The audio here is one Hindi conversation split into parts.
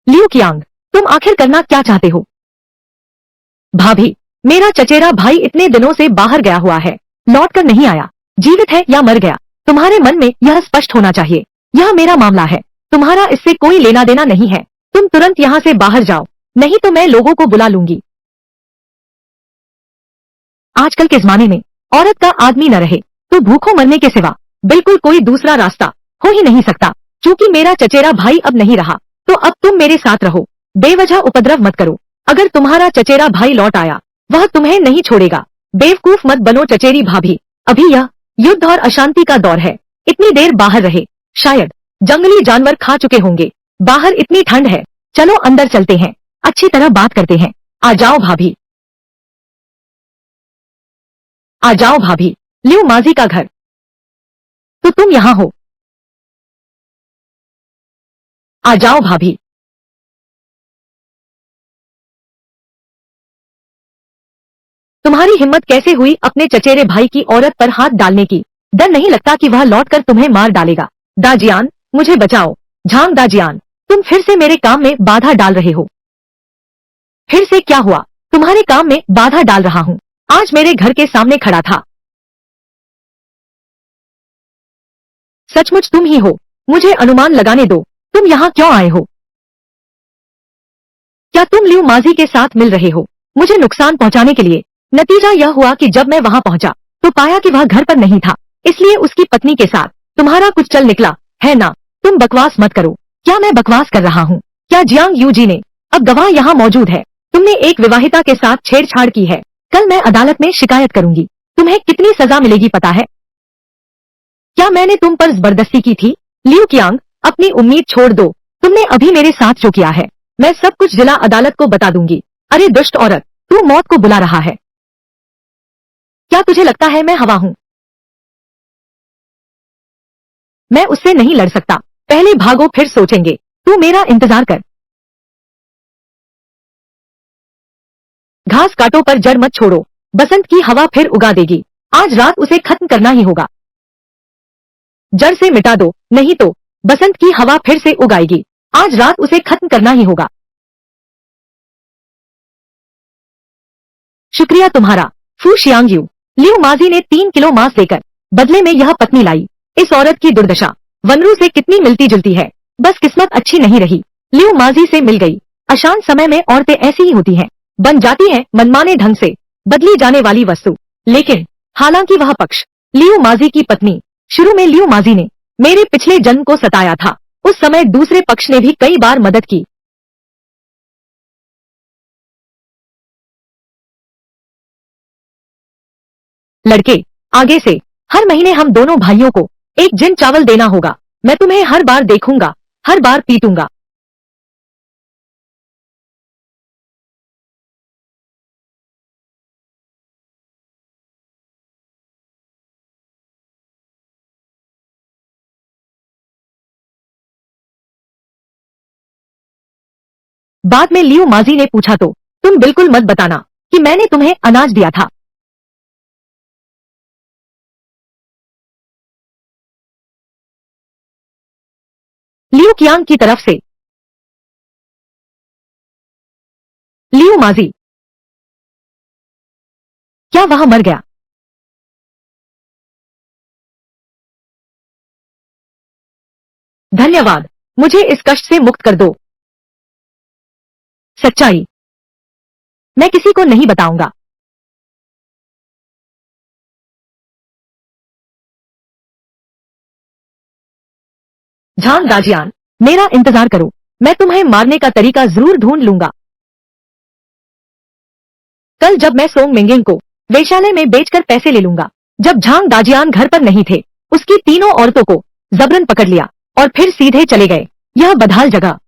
लियू कियांग, तुम आखिर करना क्या चाहते हो? भाभी, मेरा चचेरा भाई इतने दिनों से बाहर गया हुआ है, लौट कर नहीं आया। जीवित है या मर गया, तुम्हारे मन में यह स्पष्ट होना चाहिए। यह मेरा मामला है, तुम्हारा इससे कोई लेना देना नहीं है। तुम तुरंत यहाँ से बाहर जाओ, नहीं तो मैं लोगों को बुला लूंगी। आजकल के जमाने में औरत का आदमी न रहे तो भूखों मरने के सिवा बिल्कुल कोई दूसरा रास्ता हो ही नहीं सकता। क्योंकि मेरा चचेरा भाई अब नहीं रहा, तो अब तुम मेरे साथ रहो। बेवजह उपद्रव मत करो। अगर तुम्हारा चचेरा भाई लौट आया, वह तुम्हें नहीं छोड़ेगा। बेवकूफ मत बनो चचेरी भाभी। अभी यह युद्ध और अशांति का दौर है। इतनी देर बाहर रहे, शायद जंगली जानवर खा चुके होंगे। बाहर इतनी ठंड है, चलो अंदर चलते हैं, अच्छी तरह बात करते हैं। आ जाओ भाभी, आ जाओ भाभी। लियू माजी का घर, तो तुम यहाँ हो। आ जाओ भाभी। तुम्हारी हिम्मत कैसे हुई अपने चचेरे भाई की औरत पर हाथ डालने की? डर नहीं लगता कि वह लौटकर तुम्हें मार डालेगा? दाजियान, मुझे बचाओ। झांग दाजियान, तुम फिर से मेरे काम में बाधा डाल रहे हो। फिर से क्या हुआ? तुम्हारे काम में बाधा डाल रहा हूँ। आज मेरे घर के सामने खड़ा था। सचमुच तुम ही हो। मुझे अनुमान लगाने दो, तुम यहाँ क्यों आए हो? क्या तुम लियू माजी के साथ मिल रहे हो मुझे नुकसान पहुँचाने के लिए? नतीजा यह हुआ कि जब मैं वहाँ पहुँचा तो पाया कि वह घर पर नहीं था, इसलिए उसकी पत्नी के साथ तुम्हारा कुछ चल निकला है ना? तुम बकवास मत करो। क्या मैं बकवास कर रहा हूँ? क्या जियांग यू जी ने? अब गवाह यहाँ मौजूद है। तुमने एक विवाहिता के साथ छेड़छाड़ की है। कल मैं अदालत में शिकायत करूंगी। तुम्हें कितनी सजा मिलेगी पता है? क्या मैंने तुम पर जबरदस्ती की थी? लियू कियांग, अपनी उम्मीद छोड़ दो। तुमने अभी मेरे साथ जो किया है, मैं सब कुछ जिला अदालत को बता दूंगी। अरे दुष्ट औरत, तू मौत को बुला रहा है। क्या तुझे लगता है मैं हवा हूँ? मैं उससे नहीं लड़ सकता। पहले भागो फिर सोचेंगे। तू मेरा इंतजार कर। घास काटो पर जड़ मत छोड़ो। बसंत की हवा फिर उगा देगी। आज रात उसे खत्म करना ही होगा। जड़ से मिटा दो, नहीं तो बसंत की हवा फिर से उगाएगी। आज रात उसे खत्म करना ही होगा। शुक्रिया तुम्हारा, फू शियांग यू। लियू माजी ने 3 किलो मांस देकर बदले में यह पत्नी लाई। इस औरत की दुर्दशा वनरू से कितनी मिलती जुलती है। बस किस्मत अच्छी नहीं रही, लियू माजी से मिल गई। अशांत समय में औरतें ऐसी ही होती हैं, बन जाती हैं मनमाने ढंग से बदली जाने वाली वस्तु। लेकिन हालांकि वह पक्ष लियू माजी की पत्नी, शुरू में लियू माजी ने मेरे पिछले जन्म को सताया था। उस समय दूसरे पक्ष ने भी कई बार मदद की। लड़के, आगे से हर महीने हम दोनों भाइयों को एक जिन चावल देना होगा। मैं तुम्हें हर बार देखूंगा, हर बार पीटूंगा। बाद में लियू माजी ने पूछा तो तुम बिल्कुल मत बताना कि मैंने तुम्हें अनाज दिया था। लियू कियांग की तरफ से। लियू माजी, क्या वह मर गया? धन्यवाद, मुझे इस कष्ट से मुक्त कर दो। सच्चाई मैं किसी को नहीं बताऊंगा। झांग दाजियान, मेरा इंतजार करो। मैं तुम्हें मारने का तरीका जरूर ढूंढ लूंगा। कल जब मैं सोंग मिंगिंग को वेश्यालय में बेचकर पैसे ले लूंगा। जब झांग दाजियान घर पर नहीं थे, उसकी तीनों औरतों को जबरन पकड़ लिया और फिर सीधे चले गए। यह बदहाल जगह।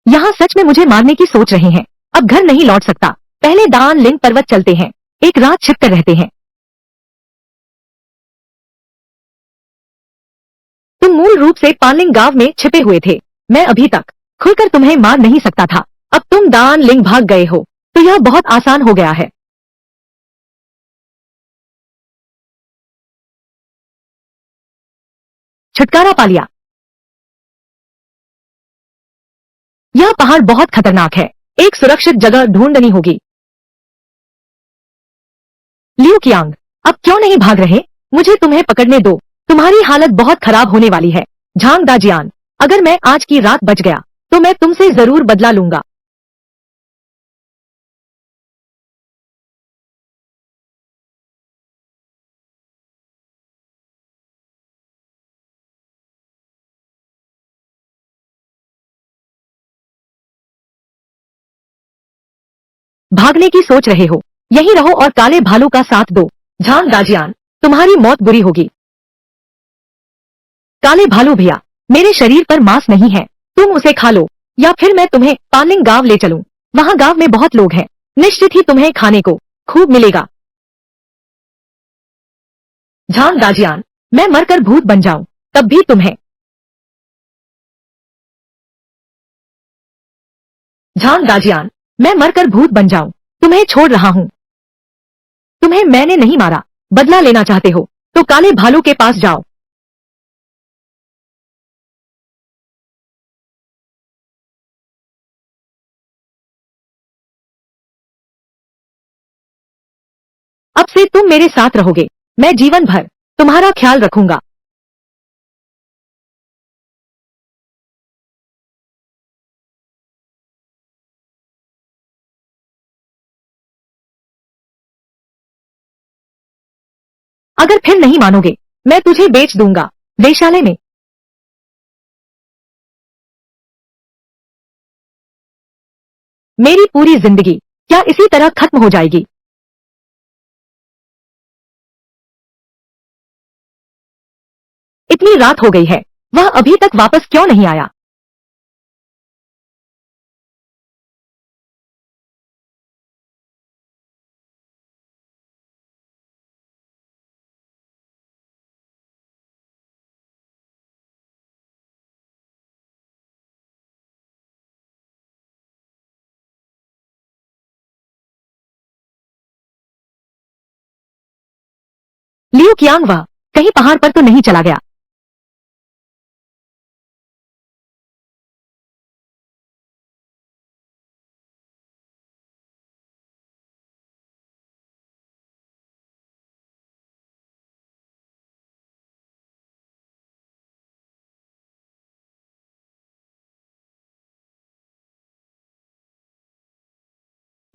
यहाँ सच में मुझे मारने की सोच रहे हैं। अब घर नहीं लौट सकता। पहले दान लिंग पर्वत चलते हैं, एक रात छिप कर रहते हैं। तुम मूल रूप से पानलिंग गांव में छिपे हुए थे। मैं अभी तक खुलकर तुम्हें मार नहीं सकता था। अब तुम दान लिंग भाग गए हो, तो यह बहुत आसान हो गया है। छुटकारा पा लिया। यह पहाड़ बहुत खतरनाक है, एक सुरक्षित जगह ढूंढनी होगी। लियू कियांग, अब क्यों नहीं भाग रहे? मुझे तुम्हें पकड़ने दो, तुम्हारी हालत बहुत खराब होने वाली है। झांग दाजियान, अगर मैं आज की रात बच गया तो मैं तुमसे जरूर बदला लूंगा। भागने की सोच रहे हो? यहीं रहो और काले भालू का साथ दो। झांग दाजियान, तुम्हारी मौत बुरी होगी। काले भालू भैया, मेरे शरीर पर मांस नहीं है, तुम उसे खा लो, या फिर मैं तुम्हें पालिंग गांव ले चलूं। वहाँ गांव में बहुत लोग हैं, निश्चित ही तुम्हें खाने को खूब मिलेगा। झांग दाजियान, मैं मरकर भूत बन जाऊं तब भी तुम्हें। झांग दाजियान, मैं मरकर भूत बन जाऊं तुम्हें छोड़ रहा हूं। तुम्हें मैंने नहीं मारा, बदला लेना चाहते हो तो काले भालू के पास जाओ। अब से तुम मेरे साथ रहोगे, मैं जीवन भर तुम्हारा ख्याल रखूंगा। अगर फिर नहीं मानोगे, मैं तुझे बेच दूंगा वेश्यालय में। मेरी पूरी जिंदगी क्या इसी तरह खत्म हो जाएगी? इतनी रात हो गई है, वह अभी तक वापस क्यों नहीं आया? लियू कियांग, वह कहीं पहाड़ पर तो नहीं चला गया?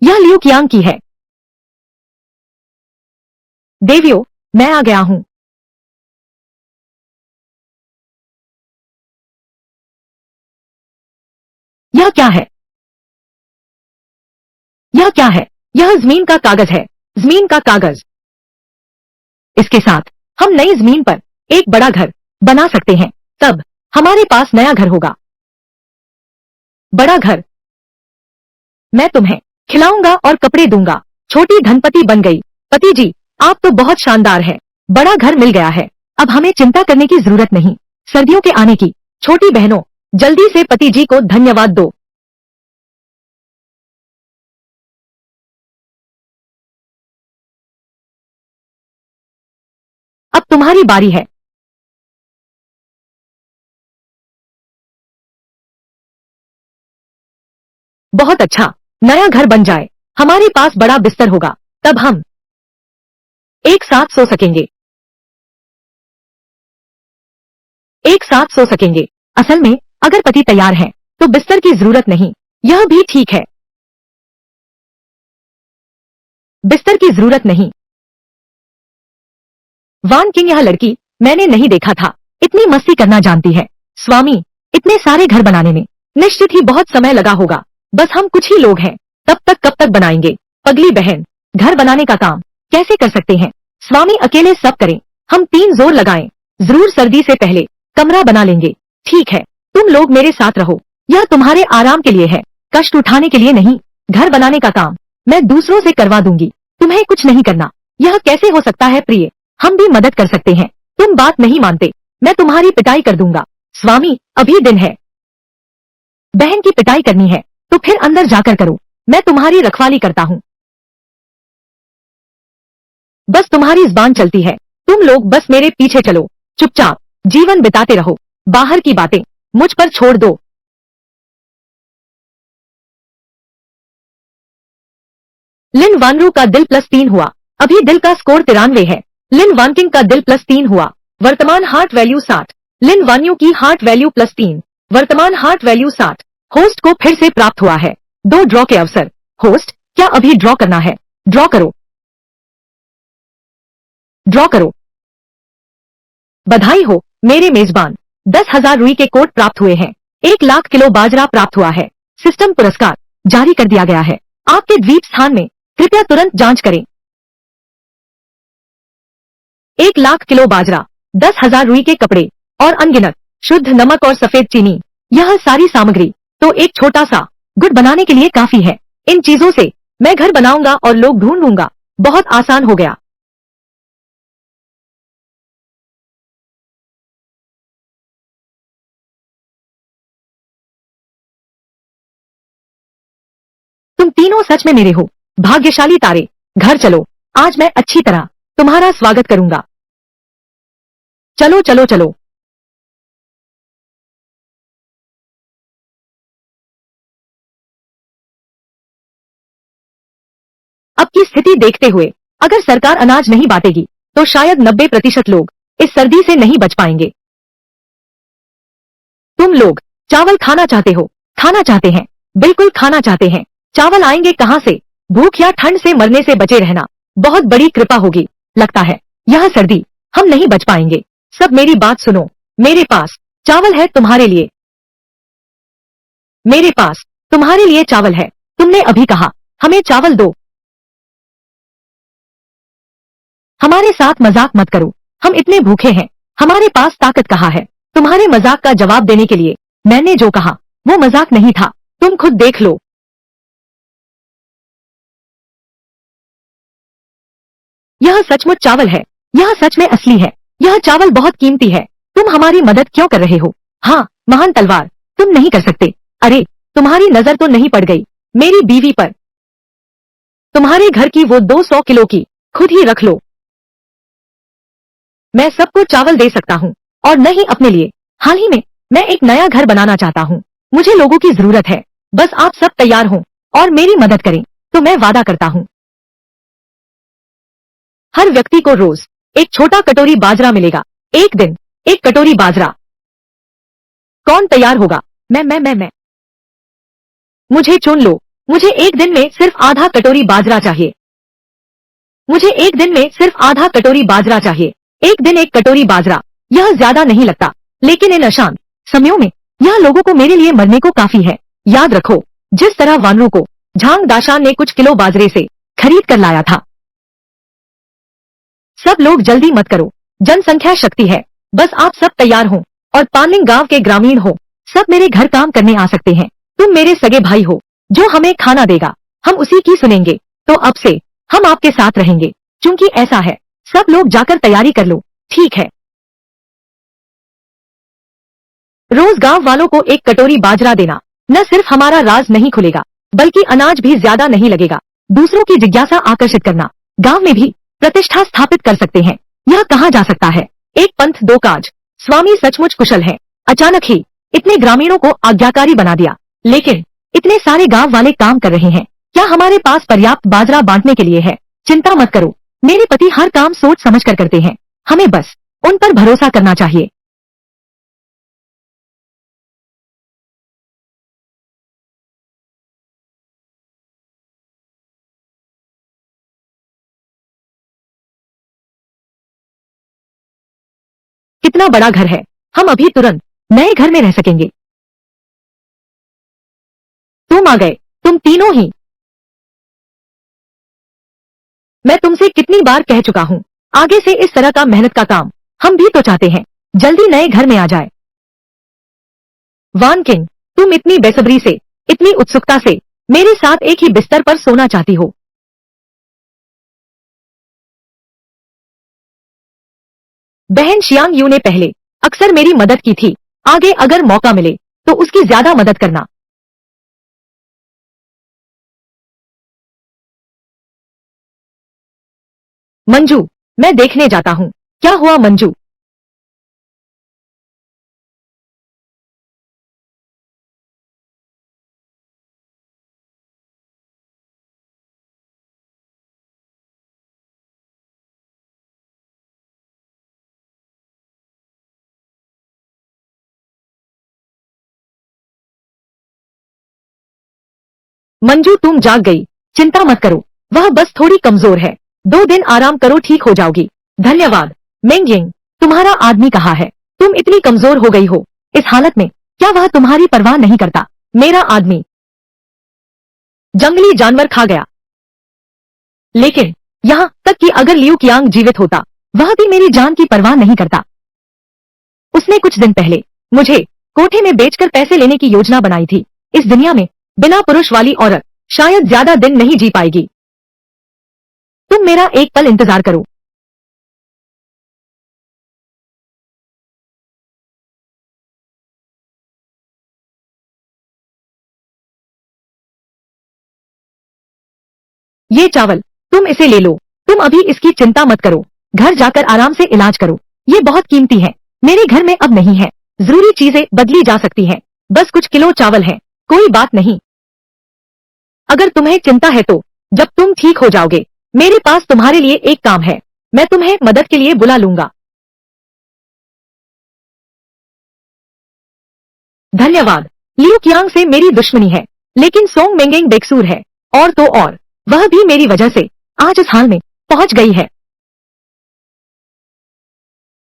यह लियू कियांग की है। देवियों, मैं आ गया हूँ। यह क्या है? यह क्या है? यह जमीन का कागज है, जमीन का कागज। इसके साथ हम नई जमीन पर एक बड़ा घर बना सकते हैं, तब हमारे पास नया घर होगा। बड़ा घर। मैं तुम्हें खिलाऊंगा और कपड़े दूंगा, छोटी धनपति बन गई। पति जी, आप तो बहुत शानदार है, बड़ा घर मिल गया है, अब हमें चिंता करने की जरूरत नहीं। सर्दियों के आने की। छोटी बहनों, जल्दी से पति जी को धन्यवाद दो। अब तुम्हारी बारी है। बहुत अच्छा, नया घर बन जाए, हमारे पास बड़ा बिस्तर होगा, तब हम एक साथ सो सकेंगे। एक साथ सो सकेंगे। असल में अगर पति तैयार हैं, तो बिस्तर की जरूरत नहीं। यह भी ठीक है, बिस्तर की जरूरत नहीं। वान किंग, यह लड़की मैंने नहीं देखा था, इतनी मस्ती करना जानती है। स्वामी, इतने सारे घर बनाने में निश्चित ही बहुत समय लगा होगा। बस हम कुछ ही लोग हैं, तब तक कब तक बनाएंगे? पगली बहन, घर बनाने का काम कैसे कर सकते हैं? स्वामी अकेले सब करें, हम तीन जोर लगाएं, जरूर सर्दी से पहले कमरा बना लेंगे। ठीक है, तुम लोग मेरे साथ रहो, यह तुम्हारे आराम के लिए है, कष्ट उठाने के लिए नहीं। घर बनाने का काम मैं दूसरों से करवा दूंगी, तुम्हें कुछ नहीं करना। यह कैसे हो सकता है प्रिय? हम भी मदद कर सकते हैं, तुम बात नहीं मानते, मैं तुम्हारी पिटाई कर दूंगा। स्वामी, अभी दिन है, बहन की पिटाई करनी है तो फिर अंदर जाकर करो, मैं तुम्हारी रखवाली करता हूँ। बस तुम्हारी जुबान चलती है, तुम लोग बस मेरे पीछे चलो, चुपचाप जीवन बिताते रहो, बाहर की बातें मुझ पर छोड़ दो। लिन वानरू का दिल +3 हुआ। अभी दिल का स्कोर 93 है। लिन वानकिंग का दिल +3 हुआ। वर्तमान हार्ट वैल्यू 60। लिन वान्यू की हार्ट वैल्यू +3। वर्तमान हार्ट वैल्यू 60। होस्ट को फिर से प्राप्त हुआ है 2 ड्रॉ के अवसर। होस्ट, क्या अभी ड्रॉ करना है? ड्रॉ करो, ड्रॉ करो। बधाई हो मेरे मेजबान, 10,000 रुई के कोड प्राप्त हुए हैं। 1 लाख किलो बाजरा प्राप्त हुआ है। सिस्टम पुरस्कार जारी कर दिया गया है। आपके द्वीप स्थान में कृपया तुरंत जांच करें। 1 लाख किलो बाजरा, 10,000 रुई के कपड़े और अनगिनत शुद्ध नमक और सफेद चीनी, यह सारी सामग्री तो एक छोटा सा गुड़ बनाने के लिए काफी है। इन चीजों से मैं घर बनाऊंगा और लोग ढूंढूंगा। बहुत आसान हो गया। तुम तीनों सच में मेरे हो भाग्यशाली तारे। घर चलो, आज मैं अच्छी तरह तुम्हारा स्वागत करूंगा। चलो चलो चलो। अब की स्थिति देखते हुए अगर सरकार अनाज नहीं बांटेगी तो शायद 90% लोग इस सर्दी से नहीं बच पाएंगे। तुम लोग चावल खाना चाहते हो, खाना चाहते हैं, बिल्कुल खाना चाहते हैं। चावल आएंगे कहाँ से? भूख या ठंड से मरने से बचे रहना बहुत बड़ी कृपा होगी। लगता है यह सर्दी हम नहीं बच पाएंगे। सब मेरी बात सुनो, मेरे पास चावल है तुम्हारे लिए। मेरे पास तुम्हारे लिए चावल है। तुमने अभी कहा हमें चावल दो। हमारे साथ मजाक मत करो, हम इतने भूखे हैं, हमारे पास ताकत कहाँ है? तुम्हारे मजाक का जवाब देने के लिए मैंने जो कहा वो मजाक नहीं था। तुम खुद देख लो। यह सचमुच चावल है, यह सच में असली है। यह चावल बहुत कीमती है। तुम हमारी मदद क्यों कर रहे हो? हाँ, महान तलवार, तुम नहीं कर सकते। अरे, तुम्हारी नजर तो नहीं पड़ गई मेरी बीवी पर? तुम्हारे घर की वो 200 किलो की खुद ही रख लो। मैं सबको चावल दे सकता हूँ और नहीं अपने लिए। हाल ही में मैं एक नया घर बनाना चाहता हूँ। मुझे लोगों की जरूरत है। बस आप सब तैयार हों और मेरी मदद करें तो मैं वादा करता हूँ हर व्यक्ति को रोज एक छोटा कटोरी बाजरा मिलेगा। एक दिन एक कटोरी बाजरा। कौन तैयार होगा? मैं। मुझे चुन लो। मुझे एक दिन में सिर्फ आधा कटोरी बाजरा चाहिए। मुझे एक दिन में सिर्फ आधा कटोरी बाजरा चाहिए। एक दिन एक कटोरी बाजरा, यह ज्यादा नहीं लगता, लेकिन इन अशांत समयों में यह लोगों को मेरे लिए मरने को काफी है। याद रखो, जिस तरह वानरू को झांग दाशान ने कुछ किलो बाजरे से खरीद कर लाया था। सब लोग जल्दी मत करो, जनसंख्या शक्ति है। बस आप सब तैयार हो और पानलिंग गांव के ग्रामीण हो। सब मेरे घर काम करने आ सकते हैं। तुम मेरे सगे भाई हो जो हमें खाना देगा, हम उसी की सुनेंगे। तो अब से हम आपके साथ रहेंगे क्योंकि ऐसा है। सब लोग जाकर तैयारी कर लो, ठीक है? रोज गांव वालों को एक कटोरी बाजरा देना। न सिर्फ हमारा राज नहीं खुलेगा बल्कि अनाज भी ज्यादा नहीं लगेगा। दूसरों की जिज्ञासा आकर्षित करना, गांव में भी प्रतिष्ठा स्थापित कर सकते हैं। यह कहा जा सकता है एक पंथ दो काज। स्वामी सचमुच कुशल है। अचानक ही इतने ग्रामीणों को आज्ञाकारी बना दिया, लेकिन इतने सारे गांव वाले काम कर रहे हैं। क्या हमारे पास पर्याप्त बाजरा बांटने के लिए है? चिंता मत करो, मेरे पति हर काम सोच समझ कर करते हैं। हमें बस उन पर भरोसा करना चाहिए। कितना बड़ा घर है, हम अभी तुरंत नए घर में रह सकेंगे। तुम आ गए, तुम तीनों ही। मैं तुमसे कितनी बार कह चुका हूँ, आगे से इस तरह का मेहनत का काम हम भी तो चाहते हैं। जल्दी नए घर में आ जाए। वान किंग, तुम इतनी बेसब्री से, इतनी उत्सुकता से मेरे साथ एक ही बिस्तर पर सोना चाहती हो। बहन शियांग यू ने पहले अक्सर मेरी मदद की थी। आगे अगर मौका मिले तो उसकी ज्यादा मदद करना। मंजू, मैं देखने जाता हूँ। क्या हुआ मंजू? मंजू तुम जाग गई, चिंता मत करो, वह बस थोड़ी कमजोर है, 2 दिन आराम करो, ठीक हो जाओगी। धन्यवाद। मेंगयिंग, तुम्हारा आदमी कहाँ है? तुम इतनी कमजोर हो गई हो, इस हालत में क्या वह तुम्हारी परवाह नहीं करता? मेरा आदमी जंगली जानवर खा गया, लेकिन यहाँ तक कि अगर लियू कियांग जीवित होता, वह भी मेरी जान की परवाह नहीं करता। उसने कुछ दिन पहले मुझे कोठे में बेचकर पैसे लेने की योजना बनाई थी। इस दुनिया में बिना पुरुष वाली औरत शायद ज्यादा दिन नहीं जी पाएगी। तुम मेरा एक पल इंतजार करो। ये चावल, तुम इसे ले लो, तुम अभी इसकी चिंता मत करो, घर जाकर आराम से इलाज करो। ये बहुत कीमती है, मेरे घर में अब नहीं है, जरूरी चीजें बदली जा सकती हैं, बस कुछ किलो चावल है, कोई बात नहीं। अगर तुम्हें चिंता है तो जब तुम ठीक हो जाओगे, मेरे पास तुम्हारे लिए एक काम है, मैं तुम्हें मदद के लिए बुला लूंगा। धन्यवाद। लियू कियांग से मेरी दुश्मनी है, लेकिन सोंग मेंगेंग बेकसूर है, और तो और वह भी मेरी वजह से आज इस हाल में पहुंच गई है।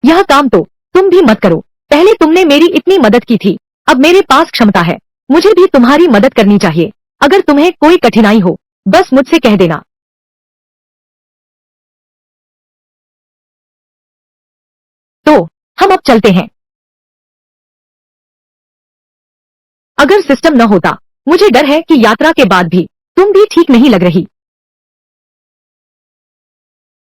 यह काम तो तुम भी मत करो, पहले तुमने मेरी इतनी मदद की थी, अब मेरे पास क्षमता है, मुझे भी तुम्हारी मदद करनी चाहिए। अगर तुम्हें कोई कठिनाई हो बस मुझसे कह देना। तो हम अब चलते हैं। अगर सिस्टम न होता, मुझे डर है कि यात्रा के बाद भी तुम भी ठीक नहीं लग रही।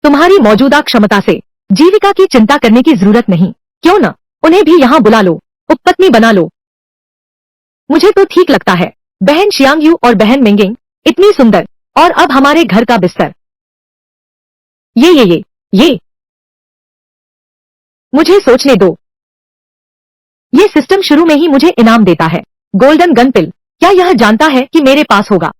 तुम्हारी मौजूदा क्षमता से जीविका की चिंता करने की जरूरत नहीं, क्यों न उन्हें भी यहाँ बुला लो, उपपत्नी बना लो। मुझे तो ठीक लगता है, बहन शियांगयू और बहन मेंगेंग इतनी सुंदर, और अब हमारे घर का बिस्तर। ये मुझे सोचने दो। ये सिस्टम शुरू में ही मुझे इनाम देता है, गोल्डन गन पिल। क्या यह जानता है कि मेरे पास होगा?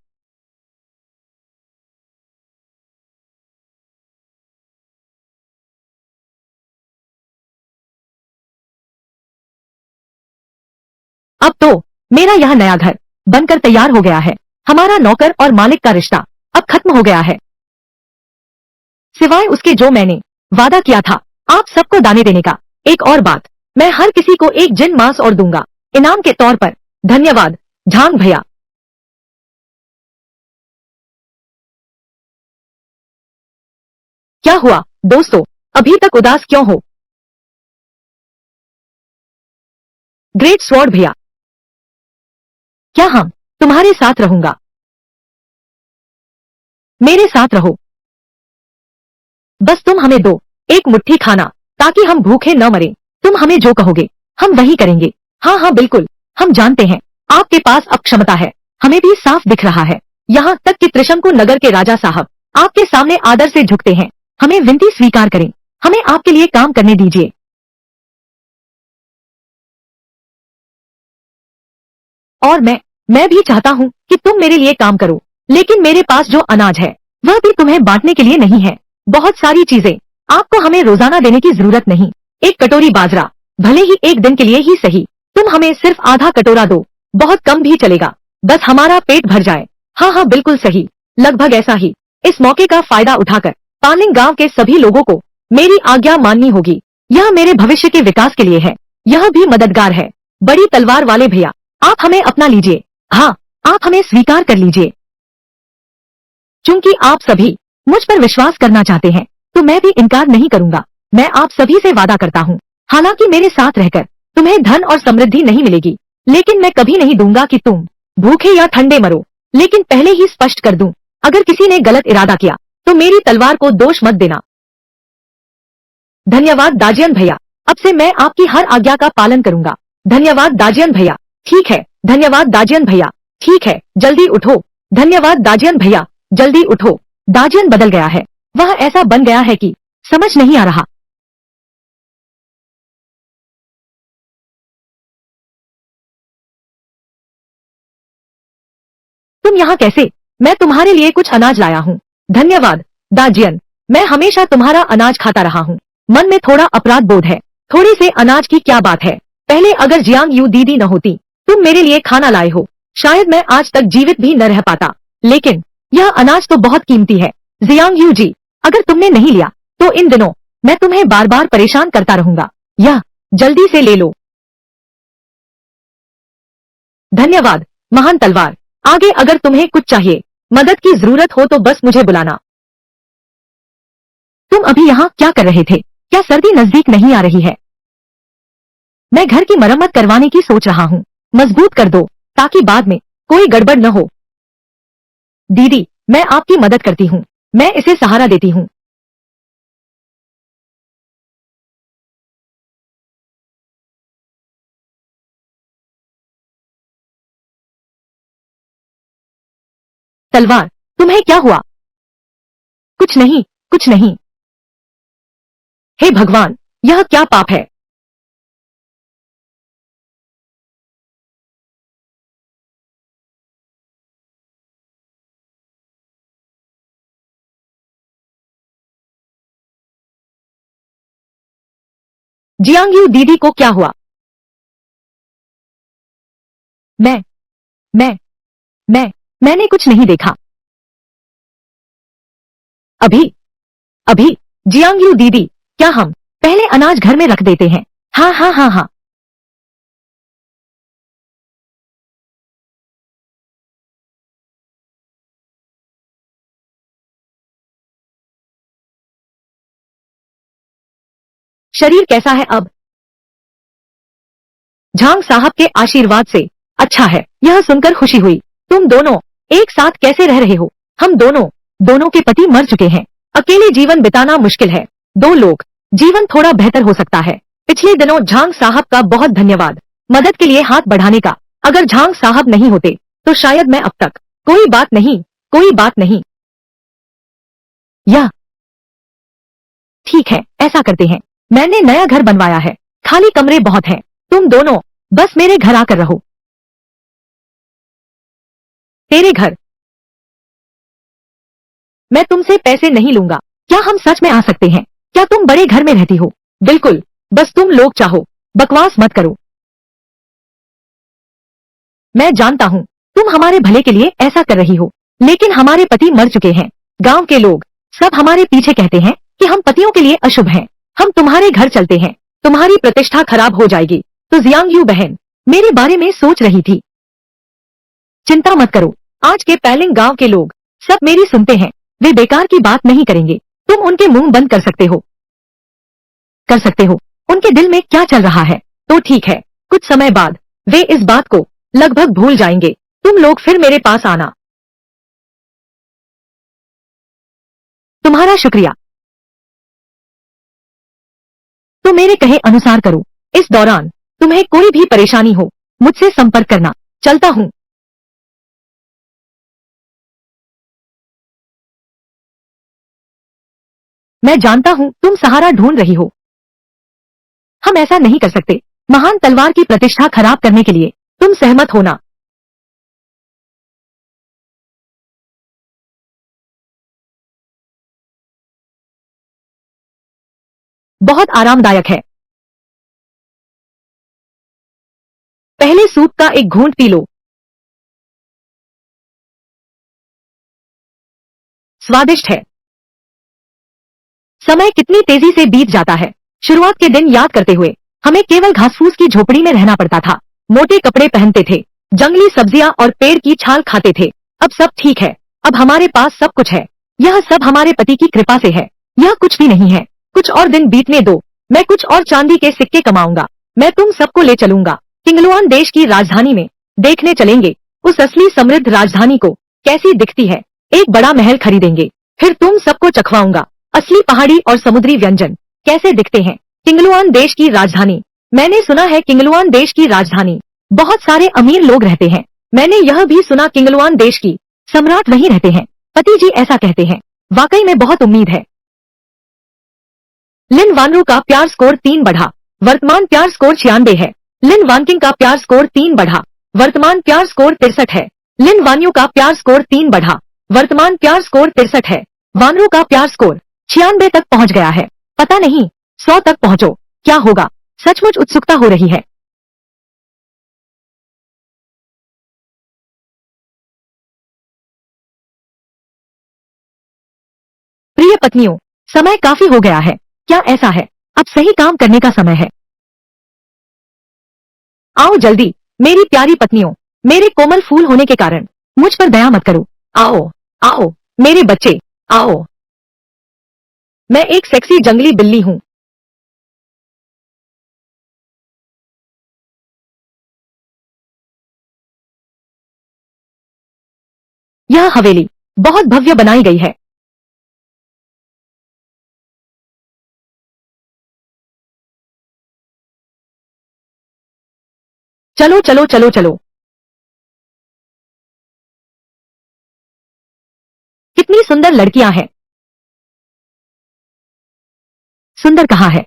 अब तो मेरा यह नया घर बनकर तैयार हो गया है, हमारा नौकर और मालिक का रिश्ता अब खत्म हो गया है। सिवाय उसके जो मैंने वादा किया था आप सबको दाने देने का। एक और बात, मैं हर किसी को एक जिन मांस और दूंगा इनाम के तौर पर। धन्यवाद झांग भैया। क्या हुआ दोस्तों, अभी तक उदास क्यों हो? ग्रेट स्वॉर्ड भैया, क्या हम तुम्हारे साथ रहूंगा? मेरे साथ रहो, बस तुम हमें दो एक मुट्ठी खाना, ताकि हम भूखे न मरें। तुम हमें जो कहोगे हम वही करेंगे। हाँ हाँ बिल्कुल, हम जानते हैं आपके पास अब क्षमता है, हमें भी साफ दिख रहा है। यहाँ तक कि त्रिशंकु नगर के राजा साहब आपके सामने आदर से झुकते हैं। हमें विनती स्वीकार करें, हमें आपके लिए काम करने दीजिए। और मैं भी चाहता हूँ कि तुम मेरे लिए काम करो, लेकिन मेरे पास जो अनाज है वह भी तुम्हें बांटने के लिए नहीं है। बहुत सारी चीजें आपको हमें रोजाना देने की जरूरत नहीं। एक कटोरी बाजरा, भले ही एक दिन के लिए ही सही, तुम हमें सिर्फ आधा कटोरा दो, बहुत कम भी चलेगा, बस हमारा पेट भर जाए। हाँ हाँ बिल्कुल सही, लगभग ऐसा ही। इस मौके का फायदा उठाकर पालिंग गांव के सभी लोगों को मेरी आज्ञा माननी होगी। यह मेरे भविष्य के विकास के लिए है, यह भी मददगार है। बड़ी तलवार वाले भैया, आप हमें अपना लीजिए। हाँ, आप हमें स्वीकार कर लीजिए। चूंकि आप सभी मुझ पर विश्वास करना चाहते हैं, तो मैं भी इनकार नहीं करूंगा। मैं आप सभी से वादा करता हूँ, हालांकि मेरे साथ रहकर तुम्हें धन और समृद्धि नहीं मिलेगी, लेकिन मैं कभी नहीं दूंगा कि तुम भूखे या ठंडे मरो। लेकिन पहले ही स्पष्ट कर दूं, अगर किसी ने गलत इरादा किया तो मेरी तलवार को दोष मत देना। धन्यवाद दाजियन भैया, अब से मैं आपकी हर आज्ञा का पालन करूंगा। धन्यवाद दाजियन भैया। ठीक है, धन्यवाद दाजियन भैया। ठीक है, जल्दी उठो। धन्यवाद दाजियन भैया, जल्दी उठो। दाजियन बदल गया है, वह ऐसा बन गया है कि समझ नहीं आ रहा। तुम यहाँ कैसे? मैं तुम्हारे लिए कुछ अनाज लाया हूँ। धन्यवाद दाजियन, मैं हमेशा तुम्हारा अनाज खाता रहा हूँ। मन में थोड़ा अपराध बोध है, थोड़ी से अनाज की क्या बात है। पहले अगर जियांग यू दीदी न होती, तुम मेरे लिए खाना लाए हो, शायद मैं आज तक जीवित भी न रह पाता, लेकिन यह अनाज तो बहुत कीमती है। जियांग यू जी, अगर तुमने नहीं लिया तो इन दिनों मैं तुम्हें बार बार परेशान करता रहूंगा। यह जल्दी से ले लो। धन्यवाद महान तलवार। आगे अगर तुम्हें कुछ चाहिए, मदद की जरूरत हो तो बस मुझे बुलाना। तुम अभी यहाँ क्या कर रहे थे? क्या सर्दी नजदीक नहीं आ रही है? मैं घर की मरम्मत करवाने की सोच रहा हूँ। मजबूत कर दो ताकि बाद में कोई गड़बड़ न हो। दीदी, मैं आपकी मदद करती हूँ। मैं इसे सहारा देती हूँ। तलवार, तुम्हें क्या हुआ? कुछ नहीं, कुछ नहीं। हे भगवान, यह क्या पाप है? जियांगयू दीदी को क्या हुआ? मैं मैं मैं मैंने कुछ नहीं देखा। अभी अभी जियांगयू दीदी, क्या हम पहले अनाज घर में रख देते हैं? हाँ हाँ हाँ हाँ। शरीर कैसा है अब? झांग साहब के आशीर्वाद से अच्छा है। यह सुनकर खुशी हुई। तुम दोनों एक साथ कैसे रह रहे हो? हम दोनों दोनों के पति मर चुके हैं। अकेले जीवन बिताना मुश्किल है। दो लोग जीवन थोड़ा बेहतर हो सकता है। पिछले दिनों झांग साहब का बहुत धन्यवाद मदद के लिए हाथ बढ़ाने का। अगर झांग साहब नहीं होते तो शायद मैं अब तक कोई बात नहीं, कोई बात नहीं। यह ठीक है, ऐसा करते हैं। मैंने नया घर बनवाया है, खाली कमरे बहुत हैं। तुम दोनों बस मेरे घर आकर रहो। तेरे घर? मैं तुमसे पैसे नहीं लूंगा। क्या हम सच में आ सकते हैं? क्या तुम बड़े घर में रहती हो? बिल्कुल, बस तुम लोग चाहो। बकवास मत करो। मैं जानता हूँ तुम हमारे भले के लिए ऐसा कर रही हो, लेकिन हमारे पति मर चुके हैं। गांव के लोग सब हमारे पीछे कहते हैं कि हम पतियों के लिए अशुभ हैं। हम तुम्हारे घर चलते हैं, तुम्हारी प्रतिष्ठा खराब हो जाएगी। तो जियांग यू बहन मेरे बारे में सोच रही थी। चिंता मत करो, आज के पैलिंग गांव के लोग सब मेरी सुनते हैं। वे बेकार की बात नहीं करेंगे। तुम उनके मुंह बंद कर सकते हो। कर सकते हो। उनके दिल में क्या चल रहा है? तो ठीक है, कुछ समय बाद वे इस बात को लगभग भूल जाएंगे। तुम लोग फिर मेरे पास आना। तुम्हारा शुक्रिया। तो मेरे कहे अनुसार करो। इस दौरान तुम्हें कोई भी परेशानी हो, मुझसे संपर्क करना। चलता हूँ। मैं जानता हूँ तुम सहारा ढूंढ रही हो। हम ऐसा नहीं कर सकते। महान तलवार की प्रतिष्ठा खराब करने के लिए तुम सहमत होना। बहुत आरामदायक है। पहले सूप का एक घूंट पी लो। स्वादिष्ट है। समय कितनी तेजी से बीत जाता है। शुरुआत के दिन याद करते हुए हमें केवल घास फूस की झोपड़ी में रहना पड़ता था। मोटे कपड़े पहनते थे, जंगली सब्जियां और पेड़ की छाल खाते थे। अब सब ठीक है। अब हमारे पास सब कुछ है। यह सब हमारे पति की कृपा से है। यह कुछ भी नहीं है। कुछ और दिन बीतने दो। मैं कुछ और चांदी के सिक्के कमाऊंगा। मैं तुम सबको ले चलूंगा किंगलुआन देश की राजधानी में। देखने चलेंगे उस असली समृद्ध राजधानी को कैसी दिखती है। एक बड़ा महल खरीदेंगे। फिर तुम सबको चखवाऊंगा असली पहाड़ी और समुद्री व्यंजन कैसे दिखते हैं। किंगलुआन देश की राजधानी। मैंने सुना है किंगलुआन देश की राजधानी बहुत सारे अमीर लोग रहते हैं। मैंने यह भी सुना किंगलुआन देश की सम्राट वहीं रहते हैं। पति जी ऐसा कहते हैं। वाकई में बहुत उम्मीद है। लिन वानरू का प्यार स्कोर 3 बढ़ा। वर्तमान प्यार स्कोर 96 है। लिन वानकिंग का प्यार स्कोर 3 बढ़ा। वर्तमान प्यार स्कोर 63 है। लिन वान्यू का प्यार स्कोर 3 बढ़ा। वर्तमान प्यार स्कोर 63 है। वानरू का प्यार स्कोर 96 तक पहुंच गया है। पता नहीं 100 तक पहुंचो क्या होगा। सचमुच उत्सुकता हो रही है। प्रिय पत्नियों, समय काफी हो गया है। क्या ऐसा है अब सही काम करने का समय है? आओ जल्दी, मेरी प्यारी पत्नियों, मेरे कोमल फूल होने के कारण मुझ पर दया मत करो। आओ आओ मेरे बच्चे, आओ। मैं एक सेक्सी जंगली बिल्ली हूँ। यह हवेली बहुत भव्य बनाई गई है। चलो चलो चलो चलो। कितनी सुंदर लड़कियां हैं। सुंदर कहाँ है?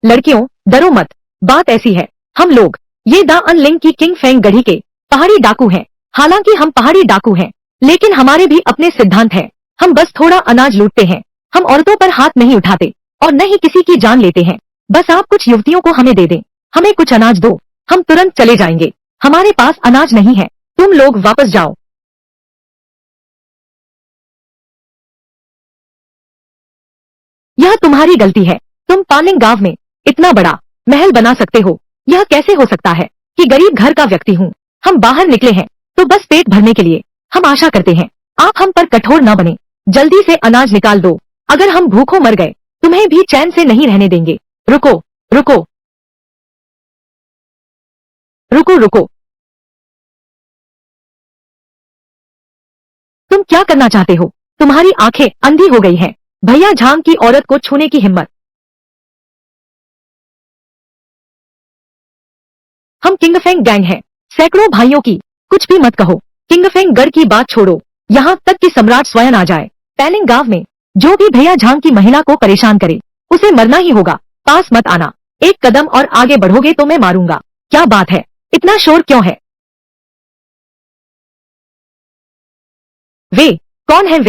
लड़कियों डरो मत, बात ऐसी है, हम लोग ये द अनलिंक की किंग फेंग गढ़ी के पहाड़ी डाकू हैं। हालांकि हम पहाड़ी डाकू हैं, लेकिन हमारे भी अपने सिद्धांत हैं। हम बस थोड़ा अनाज लूटते हैं। हम औरतों पर हाथ नहीं उठाते और न ही किसी की जान लेते हैं। बस आप कुछ युवतियों को हमें दे दें, हमें कुछ अनाज दो, हम तुरंत चले जाएंगे। हमारे पास अनाज नहीं है, तुम लोग वापस जाओ। यह तुम्हारी गलती है। तुम पालिंग गांव में इतना बड़ा महल बना सकते हो, यह कैसे हो सकता है कि गरीब घर का व्यक्ति हूँ। हम बाहर निकले हैं तो बस पेट भरने के लिए। हम आशा करते हैं आप हम पर कठोर न बने। जल्दी से अनाज निकाल दो, अगर हम भूखों मर गए तुम्हें भी चैन से नहीं रहने देंगे। रुको रुको रुको रुको, तुम क्या करना चाहते हो? तुम्हारी आंखें अंधी हो गई हैं। भैया झांग की औरत को छूने की हिम्मत। हम किंगफेंग गैंग हैं, सैकड़ों भाइयों की। कुछ भी मत कहो, किंगफेंग गढ़ की बात छोड़ो, यहाँ तक कि सम्राट स्वयं आ जाए। पैलिंग गांव में जो भी भैया झांग की महिला को परेशान करे उसे मरना ही होगा। पास मत आना, एक कदम और आगे बढ़ोगे तो मैं मारूंगा। क्या बात है, इतना शोर क्यों है? वे कौन है?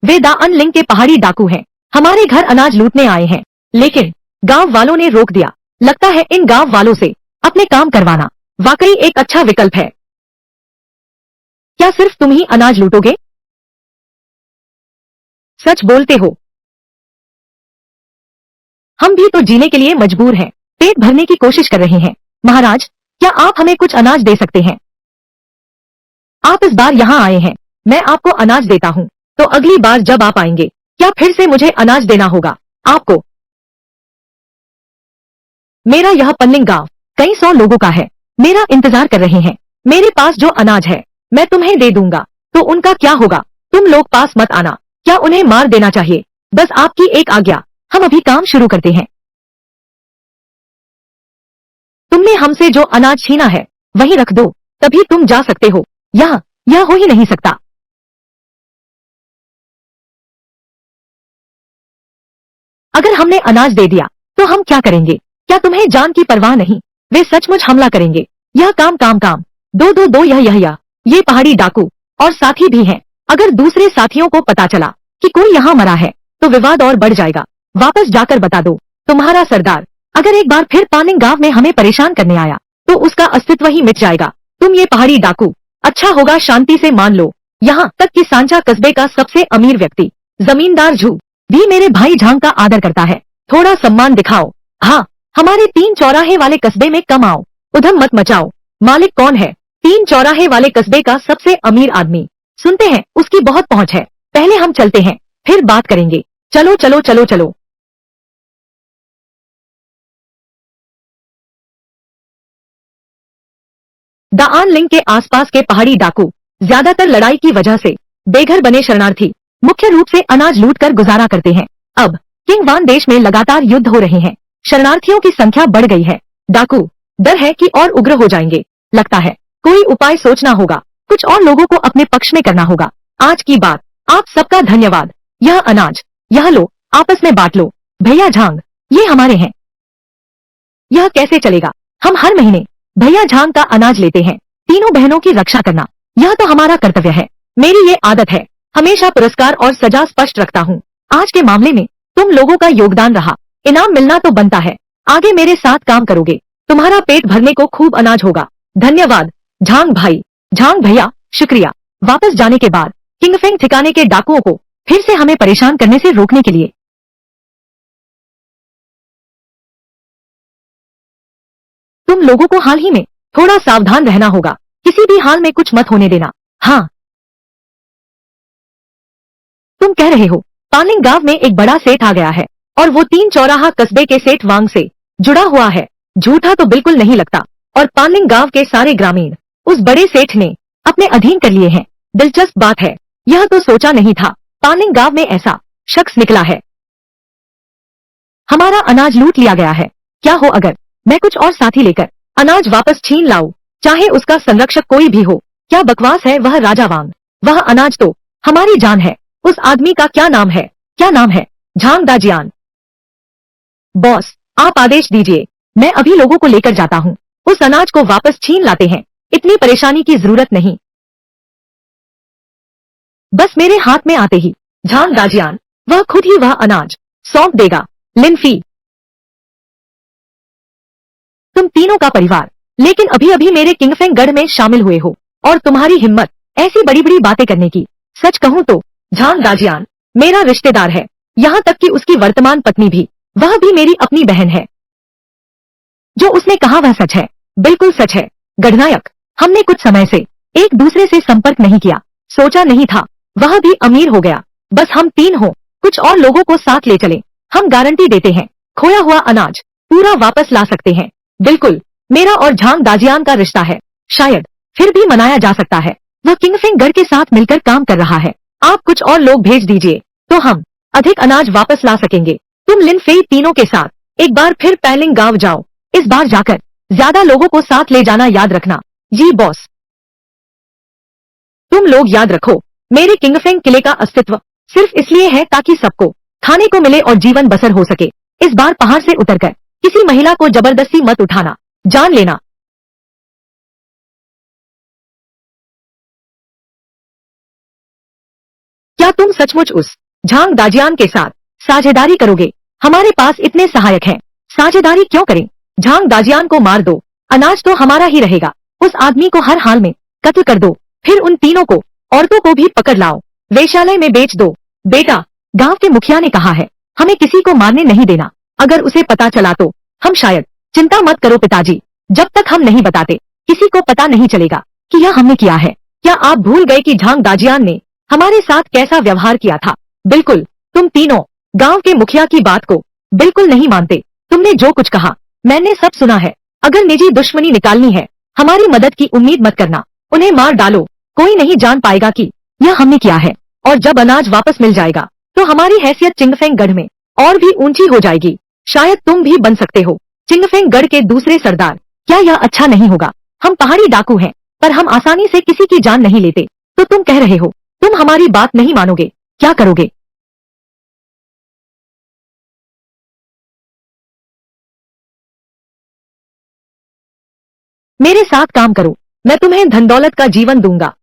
वे द अनलिंक के पहाड़ी डाकू हैं। हमारे घर अनाज लूटने आए हैं, लेकिन गांव वालों ने रोक दिया। लगता है इन गांव वालों से अपने काम करवाना वाकई एक अच्छा विकल्प है। क्या सिर्फ तुम ही अनाज लूटोगे? सच बोलते हो। हम भी तो जीने के लिए मजबूर हैं, पेट भरने की कोशिश कर रहे हैं। महाराज, क्या आप हमें कुछ अनाज दे सकते हैं? आप इस बार यहाँ आए हैं, मैं आपको अनाज देता हूँ, तो अगली बार जब आप आएंगे क्या फिर से मुझे अनाज देना होगा आपको? मेरा यह पन्निंग गांव कई सौ लोगों का है, मेरा इंतजार कर रहे हैं। मेरे पास जो अनाज है मैं तुम्हें दे दूंगा, तो उनका क्या होगा? तुम लोग पास मत आना। क्या उन्हें मार देना चाहिए? बस आपकी एक आज्ञा, हम अभी काम शुरू करते हैं। तुमने हमसे जो अनाज छीना है वहीं रख दो, तभी तुम जा सकते हो। यह हो ही नहीं सकता। अगर हमने अनाज दे दिया तो हम क्या करेंगे? क्या तुम्हें जान की परवाह नहीं? वे सचमुच हमला करेंगे। यह काम काम काम, दो दो दो, यह ये पहाड़ी डाकू और साथी भी हैं। अगर दूसरे साथियों को पता चला कि कोई यहाँ मरा है तो विवाद और बढ़ जाएगा। वापस जाकर बता दो, तुम्हारा सरदार अगर एक बार फिर पानिंग गांव में हमें परेशान करने आया तो उसका अस्तित्व ही मिट जाएगा। तुम ये पहाड़ी डाकू, अच्छा होगा शांति से मान लो। यहाँ तक कि सांचा कस्बे का सबसे अमीर व्यक्ति जमींदार झू भी मेरे भाई झांग का आदर करता है। थोड़ा सम्मान दिखाओ। हाँ, हमारे 3 चौराहे वाले कस्बे में कम आओ, उधम मत मचाओ। मालिक कौन है? 3 चौराहे वाले कस्बे का सबसे अमीर आदमी। सुनते हैं उसकी बहुत पहुंच है। पहले हम चलते हैं, फिर बात करेंगे। चलो चलो चलो चलो। द आन लिंक के आसपास के पहाड़ी डाकू ज्यादातर लड़ाई की वजह से बेघर बने शरणार्थी मुख्य रूप से अनाज लूट कर गुजारा करते हैं। अब किंग वान देश में लगातार युद्ध हो रहे हैं, शरणार्थियों की संख्या बढ़ गई है। डाकू डर है कि और उग्र हो जाएंगे। लगता है कोई उपाय सोचना होगा, कुछ और लोगों को अपने पक्ष में करना होगा। आज की बात, आप सबका धन्यवाद। यह अनाज, यह लो, आपस में बांट लो। भैया झांग, ये हमारे हैं। यह कैसे चलेगा? हम हर महीने भैया झांग का अनाज लेते हैं। तीनों बहनों की रक्षा करना, यह तो हमारा कर्तव्य है। मेरी ये आदत है, हमेशा पुरस्कार और सजा स्पष्ट रखता हूँ। आज के मामले में तुम लोगों का योगदान रहा, इनाम मिलना तो बनता है। आगे मेरे साथ काम करोगे, तुम्हारा पेट भरने को खूब अनाज होगा। धन्यवाद झांग भाई, झांग भैया, शुक्रिया। वापस जाने के बाद किंगफेंग ठिकाने के डाकुओं को फिर से हमें परेशान करने से रोकने के लिए। तुम लोगों को हाल ही में थोड़ा सावधान रहना होगा, किसी भी हाल में कुछ मत होने देना। हाँ, तुम कह रहे हो पानिंग गांव में एक बड़ा सेठ आ गया है और वो 3 चौराहा कस्बे के सेठ वांग से जुड़ा हुआ है। झूठा तो बिल्कुल नहीं लगता, और पानिंग गांव के सारे ग्रामीण उस बड़े सेठ ने अपने अधीन कर लिए हैं। दिलचस्प बात है, यह तो सोचा नहीं था पानिंग गांव में ऐसा शख्स निकला है। हमारा अनाज लूट लिया गया है। क्या हो अगर मैं कुछ और साथी लेकर अनाज वापस छीन लाऊं, चाहे उसका संरक्षक कोई भी हो। क्या बकवास है वह राजा वांग, वह अनाज तो हमारी जान है। उस आदमी का क्या नाम है? क्या नाम है? झांग दाजियान। बॉस, आप आदेश दीजिए, मैं अभी लोगों को लेकर जाता हूँ। उस अनाज को वापस छीन लाते हैं, इतनी परेशानी की जरूरत नहीं। बस मेरे हाथ में आते ही झांग दाजियान वह खुद ही वह अनाज सौंप देगा। लिनफी, तुम तीनों का परिवार लेकिन अभी अभी मेरे किंगफेंग गढ़ में शामिल हुए हो और तुम्हारी हिम्मत ऐसी बड़ी बड़ी बातें करने की। सच कहूँ तो झांग दाजियान मेरा रिश्तेदार है, यहाँ तक कि उसकी वर्तमान पत्नी भी, वह भी मेरी अपनी बहन है। जो उसने कहा वह सच है, बिल्कुल सच है। गढ़नायक, हमने कुछ समय से एक दूसरे से संपर्क नहीं किया, सोचा नहीं था वह भी अमीर हो गया। बस हम 3 हो, कुछ और लोगों को साथ ले चले, हम गारंटी देते हैं खोया हुआ अनाज पूरा वापस ला सकते हैं। बिल्कुल, मेरा और झांग दाजियान का रिश्ता है, शायद फिर भी मनाया जा सकता है। वह किंगफेंग गढ़ के साथ मिलकर काम कर रहा है। आप कुछ और लोग भेज दीजिए तो हम अधिक अनाज वापस ला सकेंगे। तुम लिन फेई तीनों के साथ एक बार फिर पैलिंग गांव जाओ, इस बार जाकर ज्यादा लोगों को साथ ले जाना याद रखना। जी बॉस। तुम लोग याद रखो, मेरे किंगफेंग किले का अस्तित्व सिर्फ इसलिए है ताकि सबको खाने को मिले और जीवन बसर हो सके। इस बार पहाड़ से उतरकर किसी महिला को जबरदस्ती मत उठाना, जान लेना। क्या तुम सचमुच उस झांग दाजियान के साथ साझेदारी करोगे? हमारे पास इतने सहायक हैं, साझेदारी क्यों करें? झांग दाजियान को मार दो, अनाज तो हमारा ही रहेगा। उस आदमी को हर हाल में कत्ल कर दो, फिर उन तीनों को, औरतों को भी पकड़ लाओ, वेश्यालय में बेच दो। बेटा, गांव के मुखिया ने कहा है हमें किसी को मारने नहीं देना, अगर उसे पता चला तो हम शायद। चिंता मत करो पिताजी, जब तक हम नहीं बताते किसी को पता नहीं चलेगा कि यह हमने किया है। क्या आप भूल गए कि झांग दाजियान ने हमारे साथ कैसा व्यवहार किया था? बिल्कुल, तुम तीनों गांव के मुखिया की बात को बिल्कुल नहीं मानते। तुमने जो कुछ कहा मैंने सब सुना है। अगर निजी दुश्मनी निकालनी है, हमारी मदद की उम्मीद मत करना, उन्हें मार डालो, कोई नहीं जान पाएगा कि यह हमने किया है। और जब अनाज वापस मिल जाएगा तो हमारी हैसियत चिंगफेंग गढ़ में और भी ऊंची हो जाएगी। शायद तुम भी बन सकते हो चिंगफेंग गढ़ के दूसरे सरदार। क्या यह अच्छा नहीं होगा? हम पहाड़ी डाकू हैं, पर हम आसानी से किसी की जान नहीं लेते। तो तुम कह रहे हो तुम हमारी बात नहीं मानोगे, क्या करोगे? मेरे साथ काम करो, मैं तुम्हें धन दौलत का जीवन दूंगा।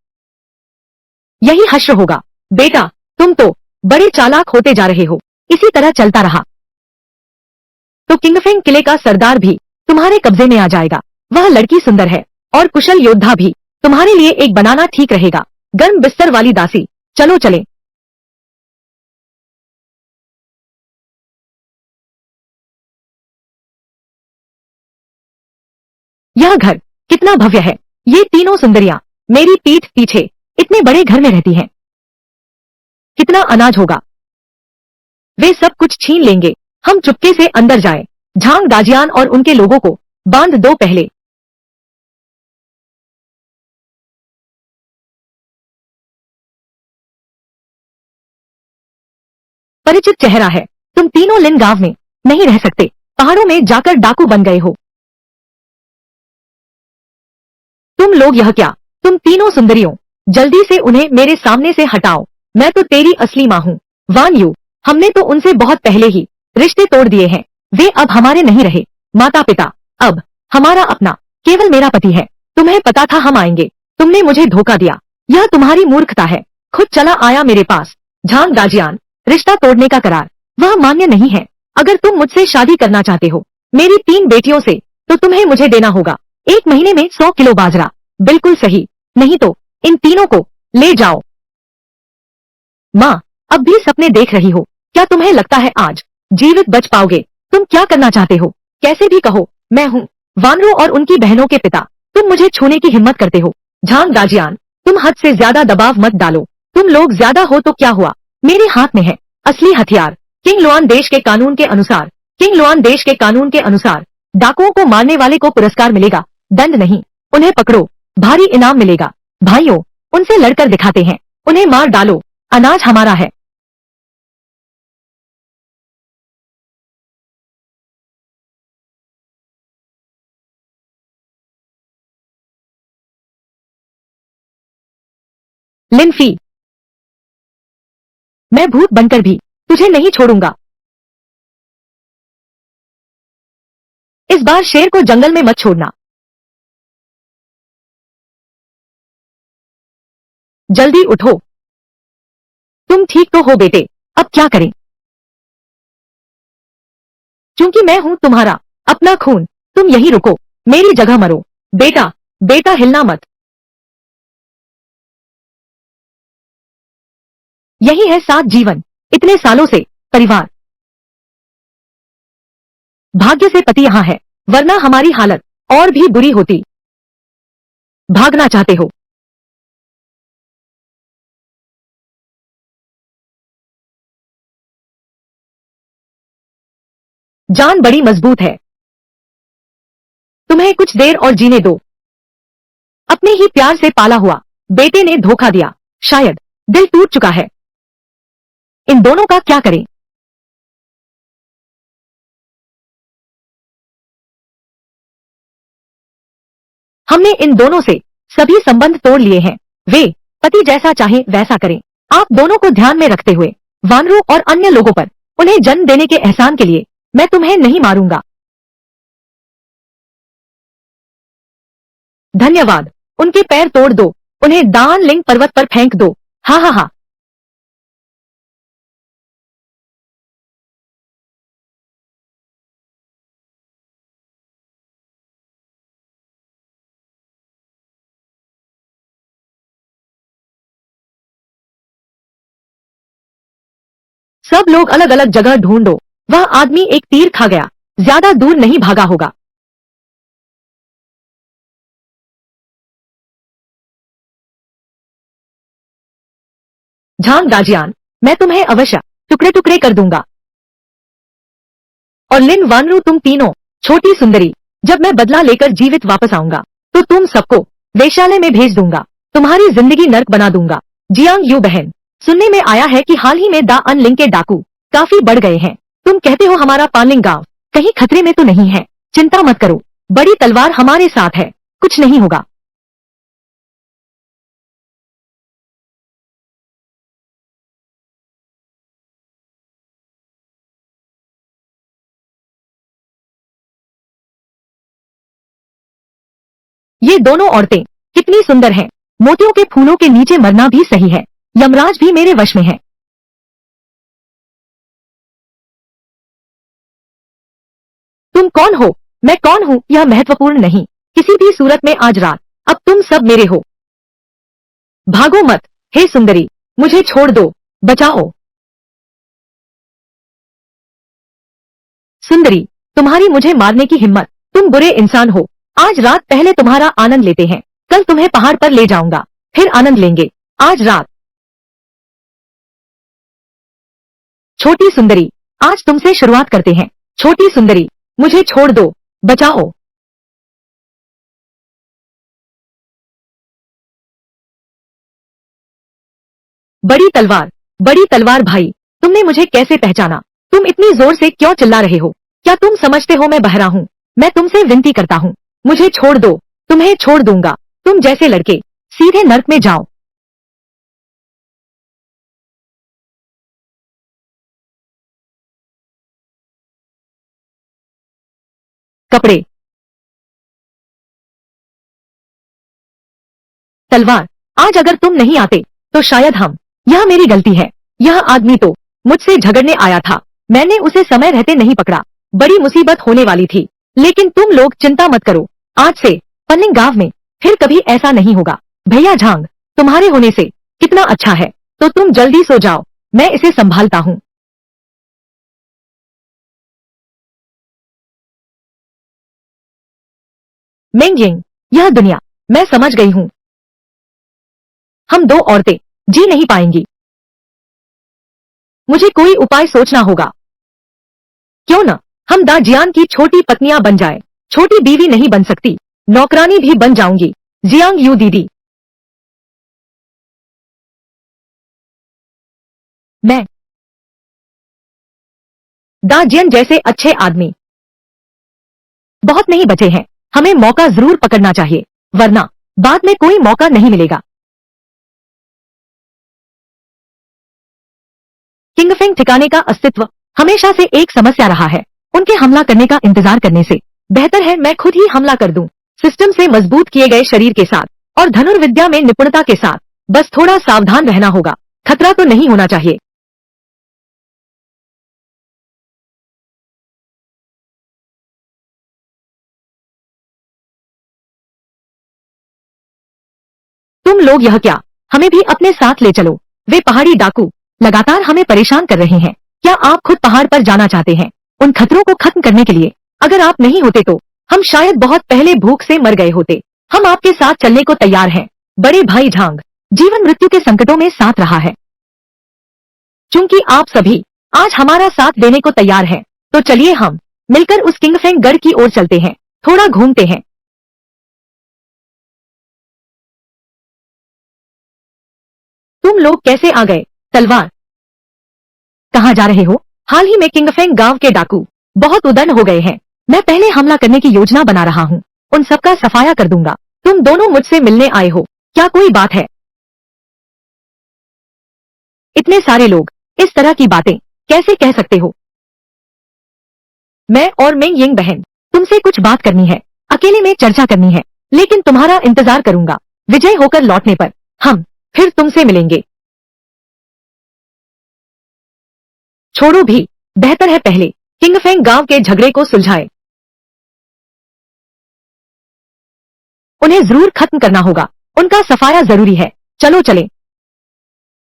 यही हश्र होगा। बेटा, तुम तो बड़े चालाक होते जा रहे हो, इसी तरह चलता रहा तो किंगफेंग किले का सरदार भी तुम्हारे कब्जे में आ जाएगा। वह लड़की सुंदर है और कुशल योद्धा भी, तुम्हारे लिए एक बनाना ठीक रहेगा। गर्म बिस्तर वाली दासी, चलो चले। यह घर कितना भव्य है, ये तीनों सुंदरियां मेरी पीठ पीछे इतने बड़े घर में रहती हैं। कितना अनाज होगा, वे सब कुछ छीन लेंगे। हम चुपके से अंदर जाएं। झांग दाजियान और उनके लोगों को बांध दो। पहले परिचित चेहरा है, तुम तीनों लिन गांव में नहीं रह सकते, पहाड़ों में जाकर डाकू बन गए हो। तुम लोग यह क्या? तुम तीनों सुंदरियों, जल्दी से उन्हें मेरे सामने से हटाओ। मैं तो तेरी असली माँ हूँ वान यू। हमने तो उनसे बहुत पहले ही रिश्ते तोड़ दिए हैं, वे अब हमारे नहीं रहे। माता पिता अब हमारा अपना केवल मेरा पति है। तुम्हें पता था हम आएंगे, तुमने मुझे धोखा दिया, यह तुम्हारी मूर्खता है। खुद चला आया मेरे पास। झांग दाजियान, रिश्ता तोड़ने का करार वह मान्य नहीं है। अगर तुम मुझसे शादी करना चाहते हो मेरी 3 बेटियों से, तो तुम्हें मुझे देना होगा 1 महीने में 100 किलो बाजरा। बिल्कुल सही, नहीं तो इन तीनों को ले जाओ। माँ, अब भी सपने देख रही हो? क्या तुम्हें लगता है आज जीवित बच पाओगे? तुम क्या करना चाहते हो? कैसे भी कहो, मैं हूँ वानरों और उनकी बहनों के पिता। तुम मुझे छूने की हिम्मत करते हो? झांग दाजियान, तुम हद से ज्यादा दबाव मत डालो। तुम लोग ज्यादा हो तो क्या हुआ, मेरे हाथ में है असली हथियार। किंग लुआन देश के कानून के अनुसार, किंग लुआन देश के कानून के अनुसार डाकुओं को मारने वाले को पुरस्कार मिलेगा, दंड नहीं। उन्हें पकड़ो, भारी इनाम मिलेगा। भाइयों, उनसे लड़कर दिखाते हैं, उन्हें मार डालो, अनाज हमारा है। लिनफी, मैं भूत बनकर भी तुझे नहीं छोड़ूंगा। इस बार शेर को जंगल में मत छोड़ना। जल्दी उठो। तुम ठीक तो हो बेटे? अब क्या करें? क्योंकि मैं हूं तुम्हारा अपना खून, तुम यहीं रुको, मेरी जगह मरो। बेटा, बेटा हिलना मत। यही है साथ जीवन, इतने सालों से परिवार। भाग्य से पति यहाँ है, वरना हमारी हालत और भी बुरी होती। भागना चाहते हो? जान बड़ी मजबूत है, तुम्हें कुछ देर और जीने दो। अपने ही प्यार से पाला हुआ बेटे ने धोखा दिया, शायद दिल टूट चुका है। इन दोनों का क्या करें? हमने इन दोनों से सभी संबंध तोड़ लिए हैं। वे पति जैसा चाहे वैसा करें। आप दोनों को ध्यान में रखते हुए वानरों और अन्य लोगों पर उन्हें जन्म देने के एहसान के लिए मैं तुम्हें नहीं मारूंगा। धन्यवाद। उनके पैर तोड़ दो, उन्हें दान लिंग पर्वत पर फेंक दो। हा हा हा। सब लोग अलग अलग जगह ढूंढो। वह आदमी एक तीर खा गया, ज्यादा दूर नहीं भागा होगा। झांग दाजियान, मैं तुम्हें अवश्य टुकड़े टुकड़े कर दूंगा। और लिन वानरू, तुम तीनों, छोटी सुंदरी, जब मैं बदला लेकर जीवित वापस आऊंगा तो तुम सबको वेश्यालय में भेज दूंगा, तुम्हारी जिंदगी नर्क बना दूंगा। जियांग यू बहन, सुनने में आया है कि हाल ही में दा अनलिंग के डाकू काफी बढ़ गए हैं। तुम कहते हो हमारा पानलिंग गांव कहीं खतरे में तो नहीं है? चिंता मत करो, बड़ी तलवार हमारे साथ है, कुछ नहीं होगा। ये दोनों औरतें कितनी सुंदर हैं। मोतियों के फूलों के नीचे मरना भी सही है। यमराज भी मेरे वश में है। तुम कौन हो, मैं कौन हूँ, यह महत्वपूर्ण नहीं। किसी भी सूरत में आज रात अब तुम सब मेरे हो। भागो मत, हे सुंदरी, मुझे छोड़ दो, बचाओ। सुंदरी, तुम्हारी मुझे मारने की हिम्मत, तुम बुरे इंसान हो। आज रात पहले तुम्हारा आनंद लेते हैं, कल तुम्हें पहाड़ पर ले जाऊंगा, फिर आनंद लेंगे। आज रात। छोटी सुंदरी, आज तुमसे शुरुआत करते हैं। छोटी सुंदरी, मुझे छोड़ दो, बचाओ। बड़ी तलवार भाई, तुमने मुझे कैसे पहचाना? तुम इतनी जोर से क्यों चिल्ला रहे हो? क्या तुम समझते हो मैं बहरा हूँ? मैं तुमसे विनती करता हूँ, मुझे छोड़ दो, तुम्हें छोड़ दूंगा। तुम जैसे लड़के सीधे नर्क में जाओ। कपड़े, तलवार, आज अगर तुम नहीं आते तो शायद हम। यह मेरी गलती है। यह आदमी तो मुझसे झगड़ने आया था, मैंने उसे समय रहते नहीं पकड़ा। बड़ी मुसीबत होने वाली थी। लेकिन तुम लोग चिंता मत करो, आज से पन्निंग गांव में फिर कभी ऐसा नहीं होगा। भैया झांग, तुम्हारे होने से कितना अच्छा है। तो तुम जल्दी सो जाओ, मैं इसे संभालता हूँ। मेंग यिंग, यह दुनिया, मैं समझ गई हूँ। हम दो औरतें जी नहीं पाएंगी। मुझे कोई उपाय सोचना होगा। क्यों न हम दाजियान की छोटी पत्नियां बन जाए। छोटी बीवी नहीं बन सकती, नौकरानी भी बन जाऊंगी। जियांग यू दीदी, मैं दाजियन जैसे अच्छे आदमी बहुत नहीं बचे हैं। हमें मौका जरूर पकड़ना चाहिए, वरना बाद में कोई मौका नहीं मिलेगा। किंगफेंग ठिकाने का अस्तित्व हमेशा से एक समस्या रहा है। उनके हमला करने का इंतजार करने से बेहतर है मैं खुद ही हमला कर दूं। सिस्टम से मजबूत किए गए शरीर के साथ और धनुर्विद्या में निपुणता के साथ। बस थोड़ा सावधान रहना होगा, खतरा तो नहीं होना चाहिए। तुम लोग यह क्या, हमें भी अपने साथ ले चलो। वे पहाड़ी डाकू लगातार हमें परेशान कर रहे हैं। क्या आप खुद पहाड़ पर जाना चाहते हैं उन खतरों को खत्म करने के लिए? अगर आप नहीं होते तो हम शायद बहुत पहले भूख से मर गए होते। हम आपके साथ चलने को तैयार हैं। बड़े भाई झांग जीवन मृत्यु के संकटों में साथ रहा है। चूंकि आप सभी आज हमारा साथ देने को तैयार हैं, तो चलिए हम मिलकर उस किंगफेंग गढ़ की ओर चलते हैं। थोड़ा घूमते हैं। तुम लोग कैसे आ गए? तलवार कहाँ जा रहे हो? हाल ही में किंगफेंग गांव के डाकू बहुत उदंड हो गए हैं। मैं पहले हमला करने की योजना बना रहा हूँ। उन सबका सफाया कर दूंगा। तुम दोनों मुझसे मिलने आए हो, क्या कोई बात है? इतने सारे लोग इस तरह की बातें कैसे कह सकते हो? मैं और मेंग यिंग बहन तुमसे कुछ बात करनी है, अकेले में चर्चा करनी है। लेकिन तुम्हारा इंतजार करूंगा। विजय होकर लौटने पर हम फिर तुमसे मिलेंगे। छोड़ो भी, बेहतर है पहले किंगफेंग गांव के झगड़े को सुलझाए। उन्हें जरूर खत्म करना होगा। उनका सफाया जरूरी है। चलो चलें।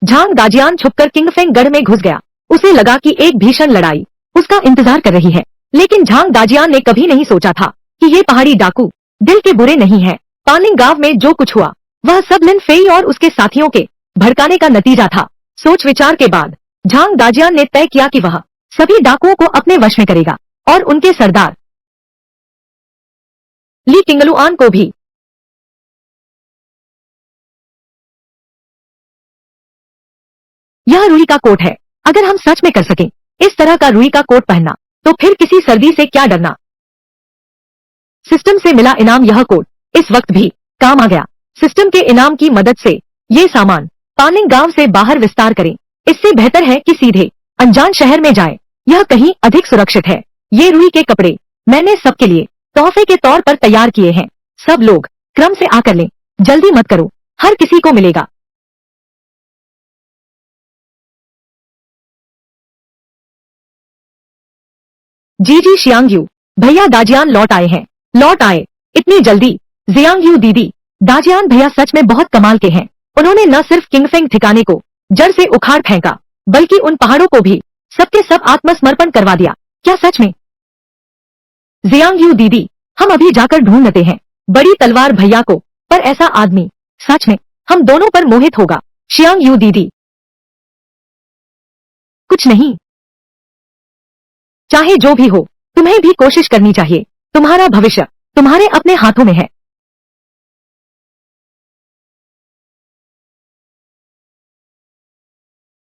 झांग दाजियान छुपकर किंगफेंग गढ़ में घुस गया। उसे लगा कि एक भीषण लड़ाई उसका इंतजार कर रही है। लेकिन झांग दाजियान ने कभी नहीं सोचा था कि ये पहाड़ी डाकू दिल के बुरे नहीं है। पानिंग गांव में जो कुछ हुआ वह सब लिन फेई और उसके साथियों के भड़काने का नतीजा था। सोच विचार के बाद झांग दाजियान ने तय किया कि वह सभी डाकुओं को अपने वश में करेगा और उनके सरदार ली किंगलुआन को भी। यह रुई का कोट है। अगर हम सच में कर सकें इस तरह का रुई का कोट पहनना, तो फिर किसी सर्दी से क्या डरना। सिस्टम से मिला इनाम यह कोट इस वक्त भी काम आ गया। सिस्टम के इनाम की मदद से ये सामान पानिंग गांव से बाहर विस्तार करें। इससे बेहतर है कि सीधे अनजान शहर में जाएं। यह कहीं अधिक सुरक्षित है। ये रुई के कपड़े मैंने सबके लिए तोहफे के तौर पर तैयार किए हैं। सब लोग क्रम से आकर लें। जल्दी मत करो, हर किसी को मिलेगा। जी जी शियांगयू भैया, दाजियान लौट आए हैं। लौट आए इतनी जल्दी? जियांगयू दीदी, दाजियान भैया सच में बहुत कमाल के हैं। उन्होंने न सिर्फ किंगफेंग ठिकाने को जड़ से उखाड़ फेंका, बल्कि उन पहाड़ों को भी सबके सब आत्मसमर्पण करवा दिया। क्या सच में? जियांगयू दीदी, हम अभी जाकर ढूंढते हैं बड़ी तलवार भैया को। पर ऐसा आदमी सच में हम दोनों पर मोहित होगा। शियांगयू दीदी, कुछ नहीं, चाहे जो भी हो तुम्हें भी कोशिश करनी चाहिए। तुम्हारा भविष्य तुम्हारे अपने हाथों में है।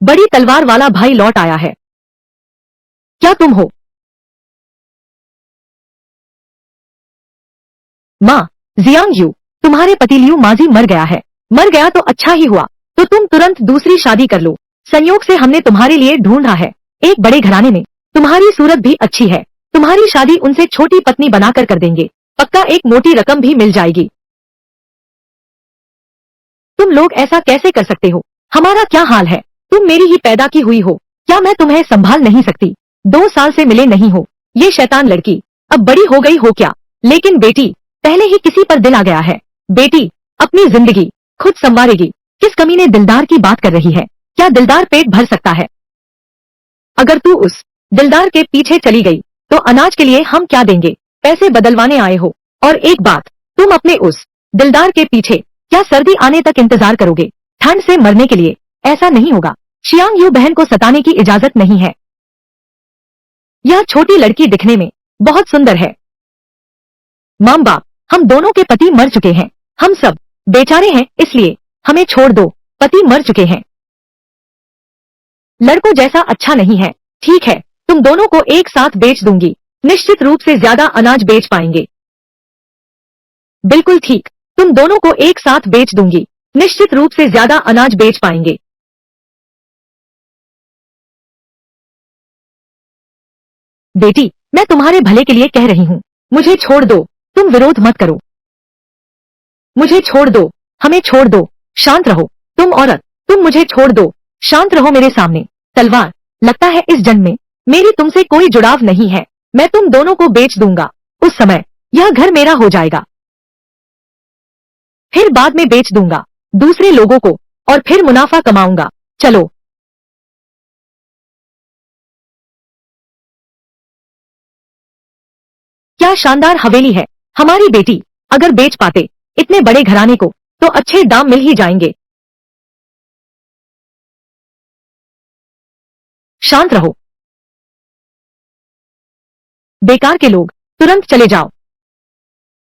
बड़ी तलवार वाला भाई लौट आया है। क्या तुम हो? माँ, जियांगयू, तुम्हारे पति लियू माजी मर गया है। मर गया तो अच्छा ही हुआ, तो तुम तुरंत दूसरी शादी कर लो। संयोग से हमने तुम्हारे लिए ढूंढा है एक बड़े घराने में। तुम्हारी सूरत भी अच्छी है। तुम्हारी शादी उनसे छोटी पत्नी बनाकर कर देंगे। पक्का एक मोटी रकम भी मिल जाएगी। तुम लोग ऐसा कैसे कर सकते हो? हमारा क्या हाल है? तुम मेरी ही पैदा की हुई हो। क्या मैं तुम्हें संभाल नहीं सकती? 2 साल से मिले नहीं हो। ये शैतान लड़की अब बड़ी हो गई हो क्या? लेकिन बेटी, पहले ही किसी पर दिल आ गया है। बेटी अपनी जिंदगी खुद संवारेगी। किस कमीने दिलदार की बात कर रही है? क्या दिलदार पेट भर सकता है? अगर तू उस दिलदार के पीछे चली गई तो अनाज के लिए हम क्या देंगे? पैसे बदलवाने आए हो। और एक बात, तुम अपने उस दिलदार के पीछे क्या सर्दी आने तक इंतजार करोगे ठंड से मरने के लिए? ऐसा नहीं होगा। शियांग यू बहन को सताने की इजाजत नहीं है। यह छोटी लड़की दिखने में बहुत सुंदर है। माम बाप, हम दोनों के पति मर चुके हैं। हम सब बेचारे हैं, इसलिए हमें छोड़ दो। पति मर चुके हैं। लड़कों जैसा अच्छा नहीं है। ठीक है, तुम दोनों को एक साथ बेच दूंगी। निश्चित रूप से ज्यादा अनाज बेच पाएंगे। बिल्कुल ठीक, तुम दोनों को एक साथ बेच दूंगी। निश्चित रूप से ज्यादा अनाज बेच पाएंगे। बेटी, मैं तुम्हारे भले के लिए कह रही हूँ, मुझे छोड़ दो। तुम विरोध मत करो। मुझे छोड़ दो, हमें छोड़ दो। शांत रहो। तुम औरत, तुम मुझे छोड़ दो। शांत रहो मेरे सामने। तलवार, लगता है इस जन्म में मेरी तुमसे कोई जुड़ाव नहीं है। मैं तुम दोनों को बेच दूंगा। उस समय यह घर मेरा हो जाएगा। फिर बाद में बेच दूंगा दूसरे लोगों को और फिर मुनाफा कमाऊंगा। चलो। क्या शानदार हवेली है हमारी बेटी। अगर बेच पाते इतने बड़े घराने को तो अच्छे दाम मिल ही जाएंगे। शांत रहो। बेकार के लोग, तुरंत चले जाओ।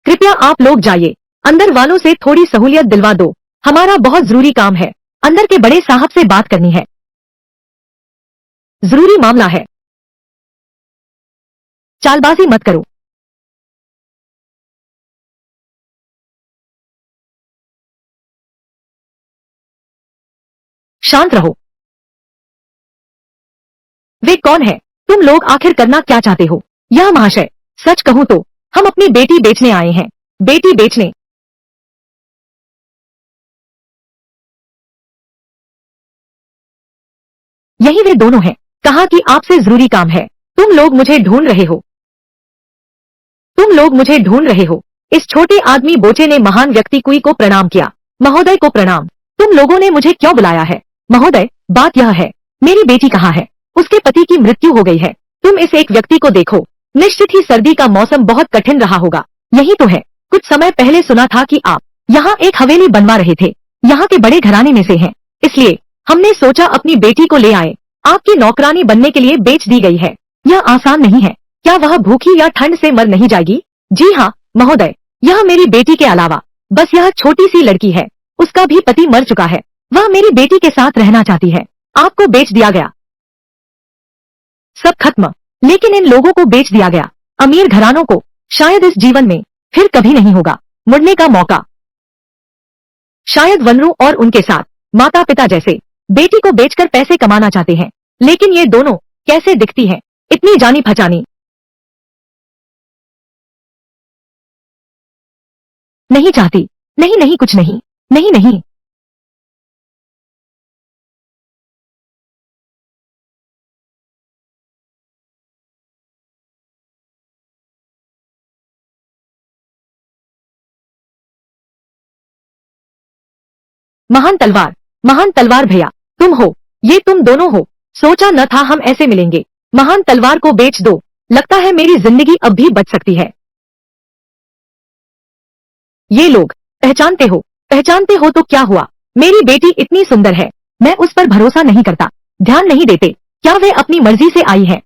कृपया आप लोग जाइए। अंदर वालों से थोड़ी सहूलियत दिलवा दो। हमारा बहुत जरूरी काम है। अंदर के बड़े साहब से बात करनी है। जरूरी मामला है। चालबाजी मत करो। शांत रहो। वे कौन है? तुम लोग आखिर करना क्या चाहते हो? यह महाशय, सच कहूं तो हम अपनी बेटी बेचने आए हैं। बेटी बेचने? यही वे दोनों हैं। कहा कि आपसे जरूरी काम है। तुम लोग मुझे ढूंढ रहे हो। तुम लोग मुझे ढूंढ रहे हो। इस छोटे आदमी बोचे ने महान व्यक्ति कुई को प्रणाम किया। महोदय को प्रणाम। तुम लोगों ने मुझे क्यों बुलाया है? महोदय, बात यह है, मेरी बेटी कहाँ है? उसके पति की मृत्यु हो गई है। तुम इस एक व्यक्ति को देखो। निश्चित ही सर्दी का मौसम बहुत कठिन रहा होगा। यही तो है। कुछ समय पहले सुना था कि आप यहाँ एक हवेली बनवा रहे थे। यहाँ के बड़े घराने में से हैं। इसलिए हमने सोचा अपनी बेटी को ले आए। आपकी नौकरानी बनने के लिए बेच दी गई है। यह आसान नहीं है। क्या वह भूखी या ठंड से मर नहीं जाएगी? जी हाँ महोदय, यह मेरी बेटी के अलावा बस यह छोटी सी लड़की है। उसका भी पति मर चुका है। वह मेरी बेटी के साथ रहना चाहती है। आपको बेच दिया गया। सब खत्म। लेकिन इन लोगों को बेच दिया गया। अमीर घरानों को शायद इस जीवन में फिर कभी नहीं होगा मुड़ने का मौका। शायद वनरू और उनके साथ माता पिता जैसे बेटी को बेचकर पैसे कमाना चाहते हैं। लेकिन ये दोनों कैसे दिखती हैं? इतनी जानी पहचानी। नहीं चाहती। नहीं नहीं, कुछ नहीं। नहीं नहीं। महान तलवार, महान तलवार भैया, तुम हो। ये तुम दोनों हो। सोचा न था हम ऐसे मिलेंगे। महान तलवार को बेच दो। लगता है मेरी जिंदगी अब भी बच सकती है। ये लोग पहचानते हो? पहचानते हो तो क्या हुआ? मेरी बेटी इतनी सुंदर है। मैं उस पर भरोसा नहीं करता। ध्यान नहीं देते। क्या वे अपनी मर्जी से आई है?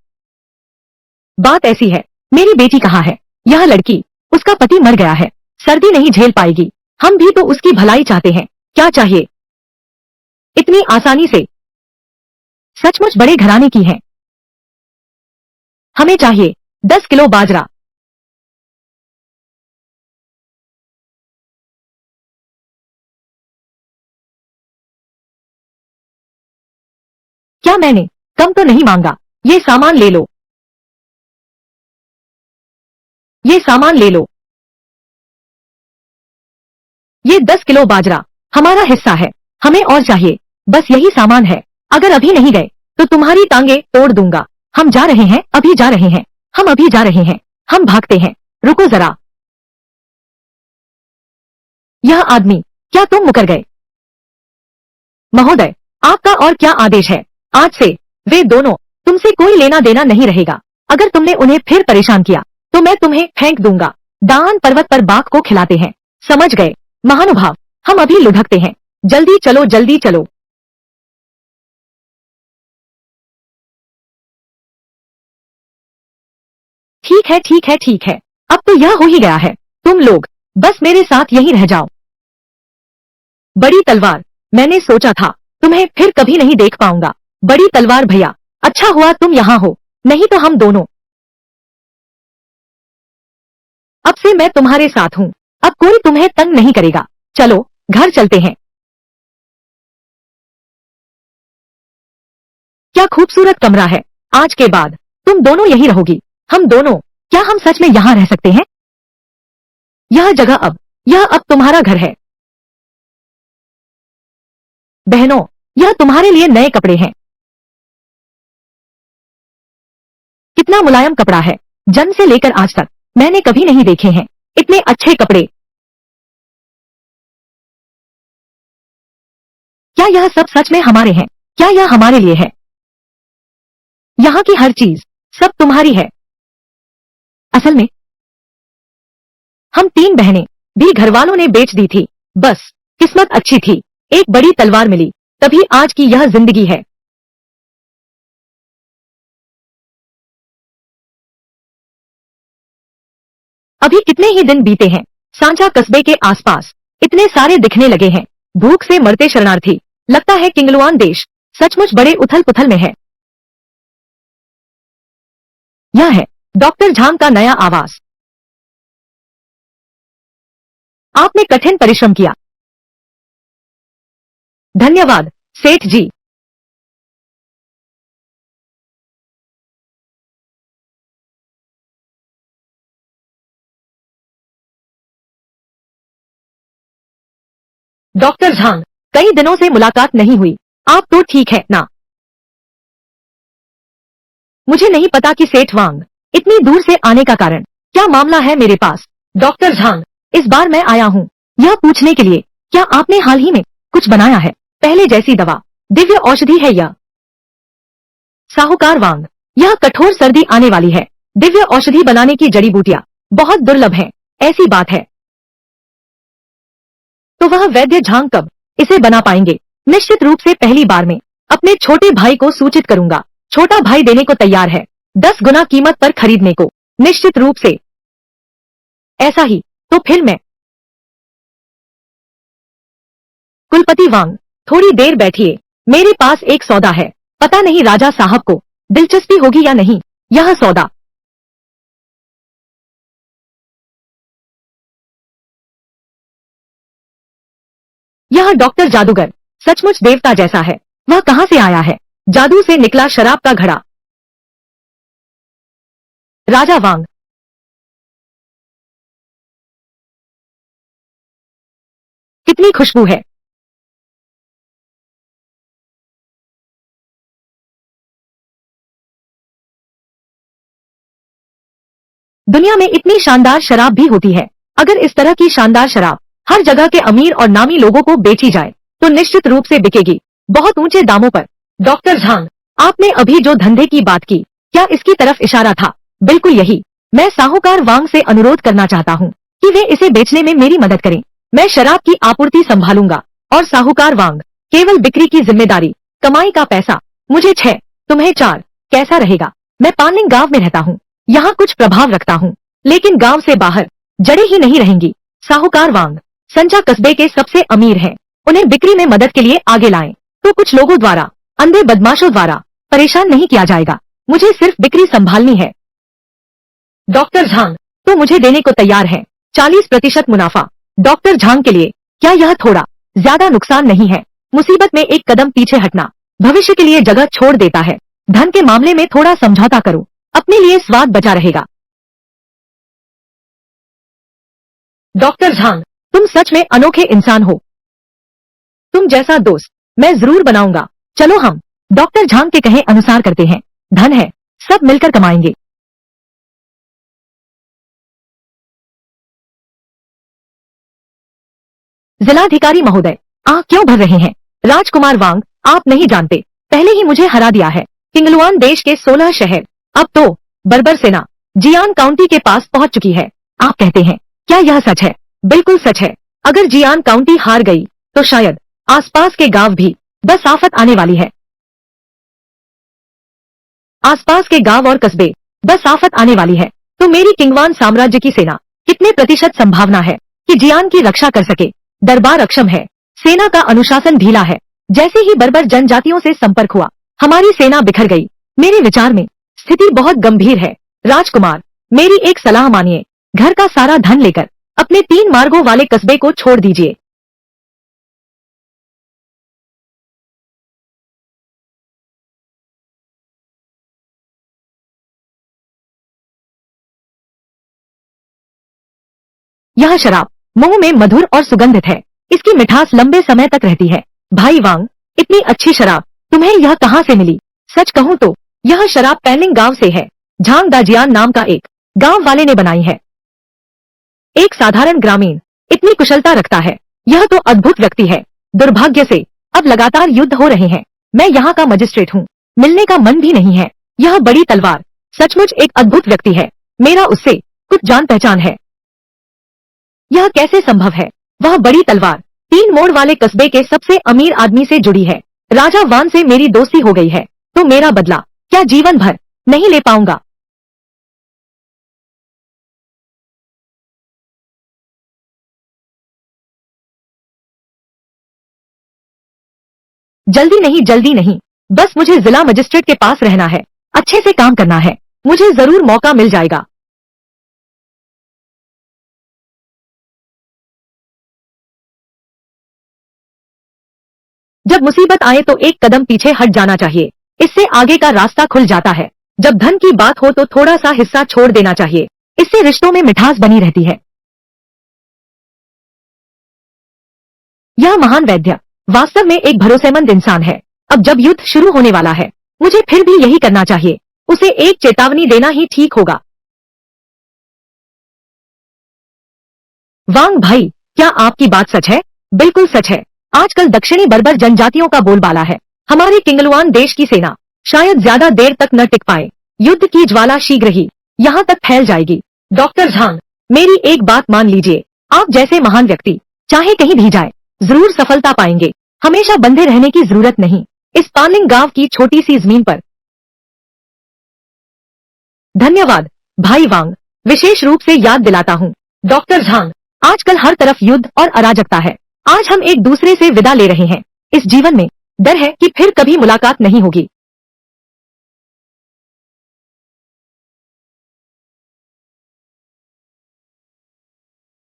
बात ऐसी है, मेरी बेटी कहाँ है? यह लड़की, उसका पति मर गया है। सर्दी नहीं झेल पाएगी। हम भी तो उसकी भलाई चाहते हैं। क्या चाहिए? इतनी आसानी से? सचमुच बड़े घराने की है। हमें चाहिए 10 किलो बाजरा। क्या मैंने कम तो नहीं मांगा? ये सामान ले लो। ये सामान ले लो। ये 10 किलो बाजरा हमारा हिस्सा है। हमें और चाहिए। बस यही सामान है। अगर अभी नहीं गए तो तुम्हारी टांगे तोड़ दूंगा। हम जा रहे हैं, अभी जा रहे हैं। हम अभी जा रहे हैं। हम भागते हैं। रुको जरा। यह आदमी, क्या तुम मुकर गए? महोदय, आपका और क्या आदेश है? आज से वे दोनों, तुमसे कोई लेना देना नहीं रहेगा। अगर तुमने उन्हें फिर परेशान किया तो मैं तुम्हें फेंक दूंगा। दान पर्वत पर बाघ को खिलाते हैं, समझ गए? महानुभाव, हम अभी लुढ़कते हैं। जल्दी चलो, जल्दी चलो। ठीक है, ठीक है, ठीक है। अब तो यह हो ही गया है। तुम लोग बस मेरे साथ यहीं रह जाओ। बड़ी तलवार, मैंने सोचा था तुम्हें फिर कभी नहीं देख पाऊंगा। बड़ी तलवार भैया, अच्छा हुआ तुम यहाँ हो, नहीं तो हम दोनों। अब से मैं तुम्हारे साथ हूँ, अब कोई तुम्हें तंग नहीं करेगा। चलो घर चलते हैं। क्या खूबसूरत कमरा है। आज के बाद तुम दोनों यहीं रहोगी। हम दोनों, क्या हम सच में यहाँ रह सकते हैं? यह अब तुम्हारा घर है। बहनों, यह तुम्हारे लिए नए कपड़े हैं। कितना मुलायम कपड़ा है। जन्म से लेकर आज तक मैंने कभी नहीं देखे हैं इतने अच्छे कपड़े। क्या यह सब सच में हमारे हैं? क्या यह हमारे लिए है? यहाँ की हर चीज सब तुम्हारी है। असल में हम तीन बहनें भी घरवालों ने बेच दी थी। बस किस्मत अच्छी थी, एक बड़ी तलवार मिली, तभी आज की यह जिंदगी है। अभी कितने ही दिन बीते हैं, सांचा कस्बे के आसपास इतने सारे दिखने लगे हैं। भूख से मरते शरणार्थी। लगता है किंगलुआन देश सचमुच बड़े उथल पुथल में है। यह है डॉक्टर झांग का नया आवास। आपने कठिन परिश्रम किया। धन्यवाद सेठ जी। डॉक्टर झांग, कई दिनों से मुलाकात नहीं हुई। आप तो ठीक है ना? मुझे नहीं पता कि सेठ वांग इतनी दूर से आने का कारण क्या मामला है मेरे पास। डॉक्टर झांग, इस बार मैं आया हूँ यह पूछने के लिए, क्या आपने हाल ही में कुछ बनाया है? पहले जैसी दवा, दिव्य औषधि है यह? साहूकार वांग, यह कठोर सर्दी आने वाली है। दिव्य औषधि बनाने की जड़ी बूटियां बहुत दुर्लभ हैं। ऐसी बात है तो वह वैद्य झांग कब इसे बना पाएंगे? निश्चित रूप से पहली बार में अपने छोटे भाई को सूचित करूंगा। छोटा भाई देने को तैयार है, 10 गुना कीमत पर खरीदने को। निश्चित रूप से ऐसा ही। तो फिर मैं कुलपति वांग, थोड़ी देर बैठिए, मेरे पास एक सौदा है। पता नहीं राजा साहब को दिलचस्पी होगी या नहीं। यह सौदा यह डॉक्टर जादूगर सचमुच देवता जैसा है। वह कहाँ से आया है? जादू से निकला शराब का घड़ा। राजा वांग, कितनी खुशबू है। दुनिया में इतनी शानदार शराब भी होती है। अगर इस तरह की शानदार शराब हर जगह के अमीर और नामी लोगों को बेची जाए तो निश्चित रूप से बिकेगी, बहुत ऊंचे दामों पर। डॉक्टर झांग, आपने अभी जो धंधे की बात की, क्या इसकी तरफ इशारा था? बिल्कुल यही। मैं साहूकार वांग से अनुरोध करना चाहता हूँ कि वे इसे बेचने में मेरी मदद करें। मैं शराब की आपूर्ति संभालूंगा और साहूकार वांग केवल बिक्री की जिम्मेदारी। कमाई का पैसा मुझे 6, तुम्हें 4। कैसा रहेगा? मैं पानलिंग गांव में रहता हूँ, यहाँ कुछ प्रभाव रखता हूँ, लेकिन गांव से बाहर जड़े ही नहीं रहेंगी। साहूकार वांग संचा कस्बे के सबसे अमीर हैं, उन्हें बिक्री में मदद के लिए आगे लाएं तो कुछ लोगों द्वारा, अंधे बदमाशों द्वारा परेशान नहीं किया जाएगा। मुझे सिर्फ बिक्री संभालनी है। डॉक्टर झांग तो मुझे देने को तैयार है 40% मुनाफा। डॉक्टर झांग के लिए क्या यह थोड़ा ज्यादा नुकसान नहीं है? मुसीबत में एक कदम पीछे हटना भविष्य के लिए जगह छोड़ देता है। धन के मामले में थोड़ा समझौता करो, अपने लिए स्वाद बचा रहेगा। डॉक्टर झांग, तुम सच में अनोखे इंसान हो। तुम जैसा दोस्त मैं जरूर बनाऊंगा। चलो हम डॉक्टर झांग के कहे अनुसार करते हैं। धन है, सब मिलकर कमाएंगे। जिलाधिकारी महोदय, आंख क्यों भर रहे हैं? राजकुमार वांग, आप नहीं जानते, पहले ही मुझे हरा दिया है। किंगलुआन देश के 16 शहर, अब तो बर्बर सेना जियान काउंटी के पास पहुंच चुकी है। आप कहते हैं, क्या यह सच है? बिल्कुल सच है। अगर जियान काउंटी हार गई तो शायद आसपास के गांव भी बस आफत आने वाली है। आसपास के गांव और कस्बे बस आफत आने वाली है। तो मेरी किंगवान साम्राज्य की सेना कितने प्रतिशत संभावना है कि जियान की रक्षा कर सके? दरबार अक्षम है, सेना का अनुशासन ढीला है। जैसे ही बर्बर जनजातियों से संपर्क हुआ, हमारी सेना बिखर गई। मेरे विचार में स्थिति बहुत गंभीर है। राजकुमार, मेरी एक सलाह मानिए, घर का सारा धन लेकर अपने 3 मार्गों वाले कस्बे को छोड़ दीजिए। यह शराब मुंह में मधुर और सुगंधित है। इसकी मिठास लंबे समय तक रहती है। भाई वांग, इतनी अच्छी शराब तुम्हें यह कहाँ से मिली? सच कहूँ तो यह शराब पैलिंग गांव से है। झांग दाजियान नाम का एक गांव वाले ने बनाई है। एक साधारण ग्रामीण इतनी कुशलता रखता है, यह तो अद्भुत व्यक्ति है। दुर्भाग्य से अब लगातार युद्ध हो रहे हैं। मैं यहाँ का मजिस्ट्रेट हूँ, मिलने का मन भी नहीं है। यह बड़ी तलवार सचमुच एक अद्भुत व्यक्ति है। मेरा उससे कुछ जान पहचान है। यह कैसे संभव है? वह बड़ी तलवार 3 मोड़ वाले कस्बे के सबसे अमीर आदमी से जुड़ी है। राजा वान से मेरी दोस्ती हो गई है, तो मेरा बदला क्या जीवन भर नहीं ले पाऊंगा? जल्दी नहीं, बस मुझे जिला मजिस्ट्रेट के पास रहना है, अच्छे से काम करना है। मुझे जरूर मौका मिल जाएगा। जब मुसीबत आए तो एक कदम पीछे हट जाना चाहिए, इससे आगे का रास्ता खुल जाता है। जब धन की बात हो तो थोड़ा सा हिस्सा छोड़ देना चाहिए, इससे रिश्तों में मिठास बनी रहती है। यह महान वैद्य वास्तव में एक भरोसेमंद इंसान है। अब जब युद्ध शुरू होने वाला है, मुझे फिर भी यही करना चाहिए। उसे एक चेतावनी देना ही ठीक होगा। वांग भाई, क्या आपकी बात सच है? बिल्कुल सच है। आजकल दक्षिणी बर्बर जनजातियों का बोलबाला है। हमारे किंगलुआन देश की सेना शायद ज्यादा देर तक न टिक पाए। युद्ध की ज्वाला शीघ्र ही यहाँ तक फैल जाएगी। डॉक्टर झांग, मेरी एक बात मान लीजिए, आप जैसे महान व्यक्ति चाहे कहीं भी जाए, जरूर सफलता पाएंगे। हमेशा बंधे रहने की जरूरत नहीं। इस पालिंग गांव की छोटी सी जमीन पर। धन्यवाद भाई वांग, विशेष रूप से याद दिलाता हूँ। डॉक्टर झांग, आजकल हर तरफ युद्ध और अराजकता है। आज हम एक दूसरे से विदा ले रहे हैं। इस जीवन में डर है कि फिर कभी मुलाकात नहीं होगी।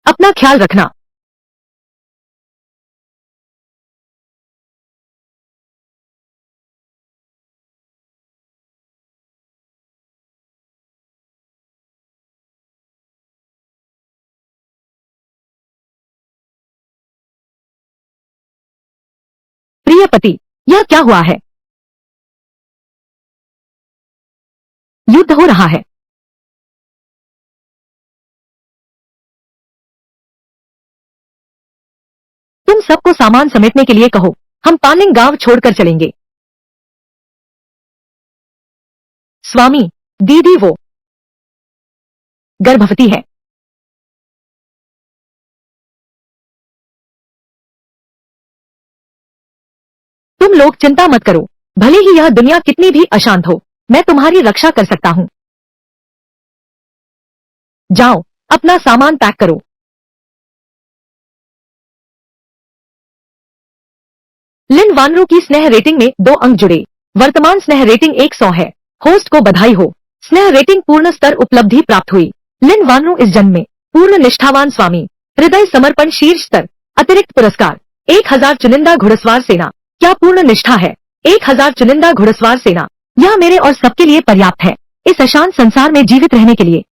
अपना ख्याल रखना। प्रिय पति, यह क्या हुआ है? युद्ध हो रहा है। तुम सबको सामान समेटने के लिए कहो, हम पालिंग गांव छोड़कर चलेंगे। स्वामी, दीदी वो गर्भवती है। तुम लोग चिंता मत करो, भले ही यह दुनिया कितनी भी अशांत हो, मैं तुम्हारी रक्षा कर सकता हूँ। जाओ, अपना सामान पैक करो। लिन वानरू की स्नेह रेटिंग में 2 अंक जुड़े। वर्तमान स्नेह रेटिंग 100 है। होस्ट को बधाई हो, स्नेह रेटिंग पूर्ण स्तर उपलब्धि प्राप्त हुई। लिन वानरू इस जन्म में पूर्ण निष्ठावान स्वामी, हृदय समर्पण शीर्ष स्तर, अतिरिक्त पुरस्कार 1000 चुनिंदा घुड़सवार सेना। क्या पूर्ण निष्ठा है? 1000 चुनिंदा घुड़सवार सेना, यह मेरे और सबके लिए पर्याप्त है, इस अशांत संसार में जीवित रहने के लिए।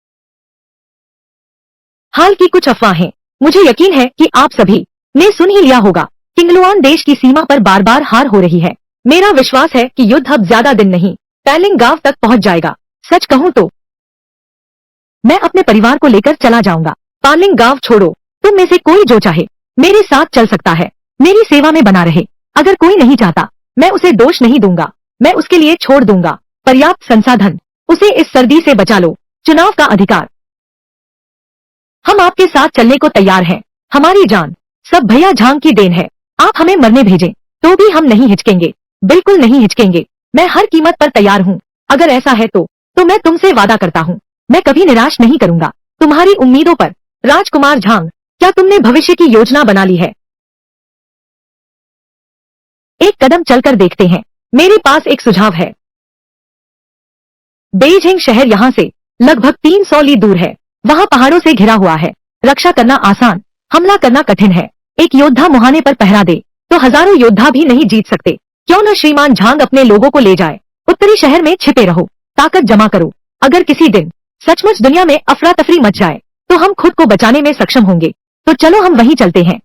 हाल की कुछ अफवाहें, मुझे यकीन है कि आप सभी ने सुन ही लिया होगा। किंगलुआन देश की सीमा पर बार बार हार हो रही है। मेरा विश्वास है कि युद्ध अब ज्यादा दिन नहीं, पैलिंग गांव तक पहुंच जाएगा। सच कहूं तो मैं अपने परिवार को लेकर चला जाऊंगा। पालिंग गांव छोड़ो, तुम में से कोई जो चाहे मेरे साथ चल सकता है, मेरी सेवा में बना रहे। अगर कोई नहीं चाहता मैं उसे दोष नहीं दूंगा, मैं उसके लिए छोड़ दूंगा पर्याप्त संसाधन। उसे इस सर्दी से बचा लो। चुनाव का अधिकार। हम आपके साथ चलने को तैयार हैं। हमारी जान सब भैया झांग की देन है। आप हमें मरने भेजें तो भी हम नहीं हिचकेंगे, बिल्कुल नहीं हिचकेंगे। मैं हर कीमत पर तैयार हूँ। अगर ऐसा है तो मैं तुमसे वादा करता हूँ, मैं कभी निराश नहीं करूंगा तुम्हारी उम्मीदों पर। राजकुमार झांग, क्या तुमने भविष्य की योजना बना ली है? एक कदम चलकर देखते हैं। मेरे पास एक सुझाव है। बेइजिंग शहर यहाँ से लगभग 300 ली दूर है। वहाँ पहाड़ों से घिरा हुआ है। रक्षा करना आसान, हमला करना कठिन है। एक योद्धा मुहाने पर पहरा दे तो हजारों योद्धा भी नहीं जीत सकते। क्यों न श्रीमान झांग अपने लोगों को ले जाए। उत्तरी शहर में छिपे रहो, ताकत जमा करो। अगर किसी दिन सचमुच दुनिया में अफरा तफरी मच जाए तो हम खुद को बचाने में सक्षम होंगे। तो चलो हम वहीं चलते हैं।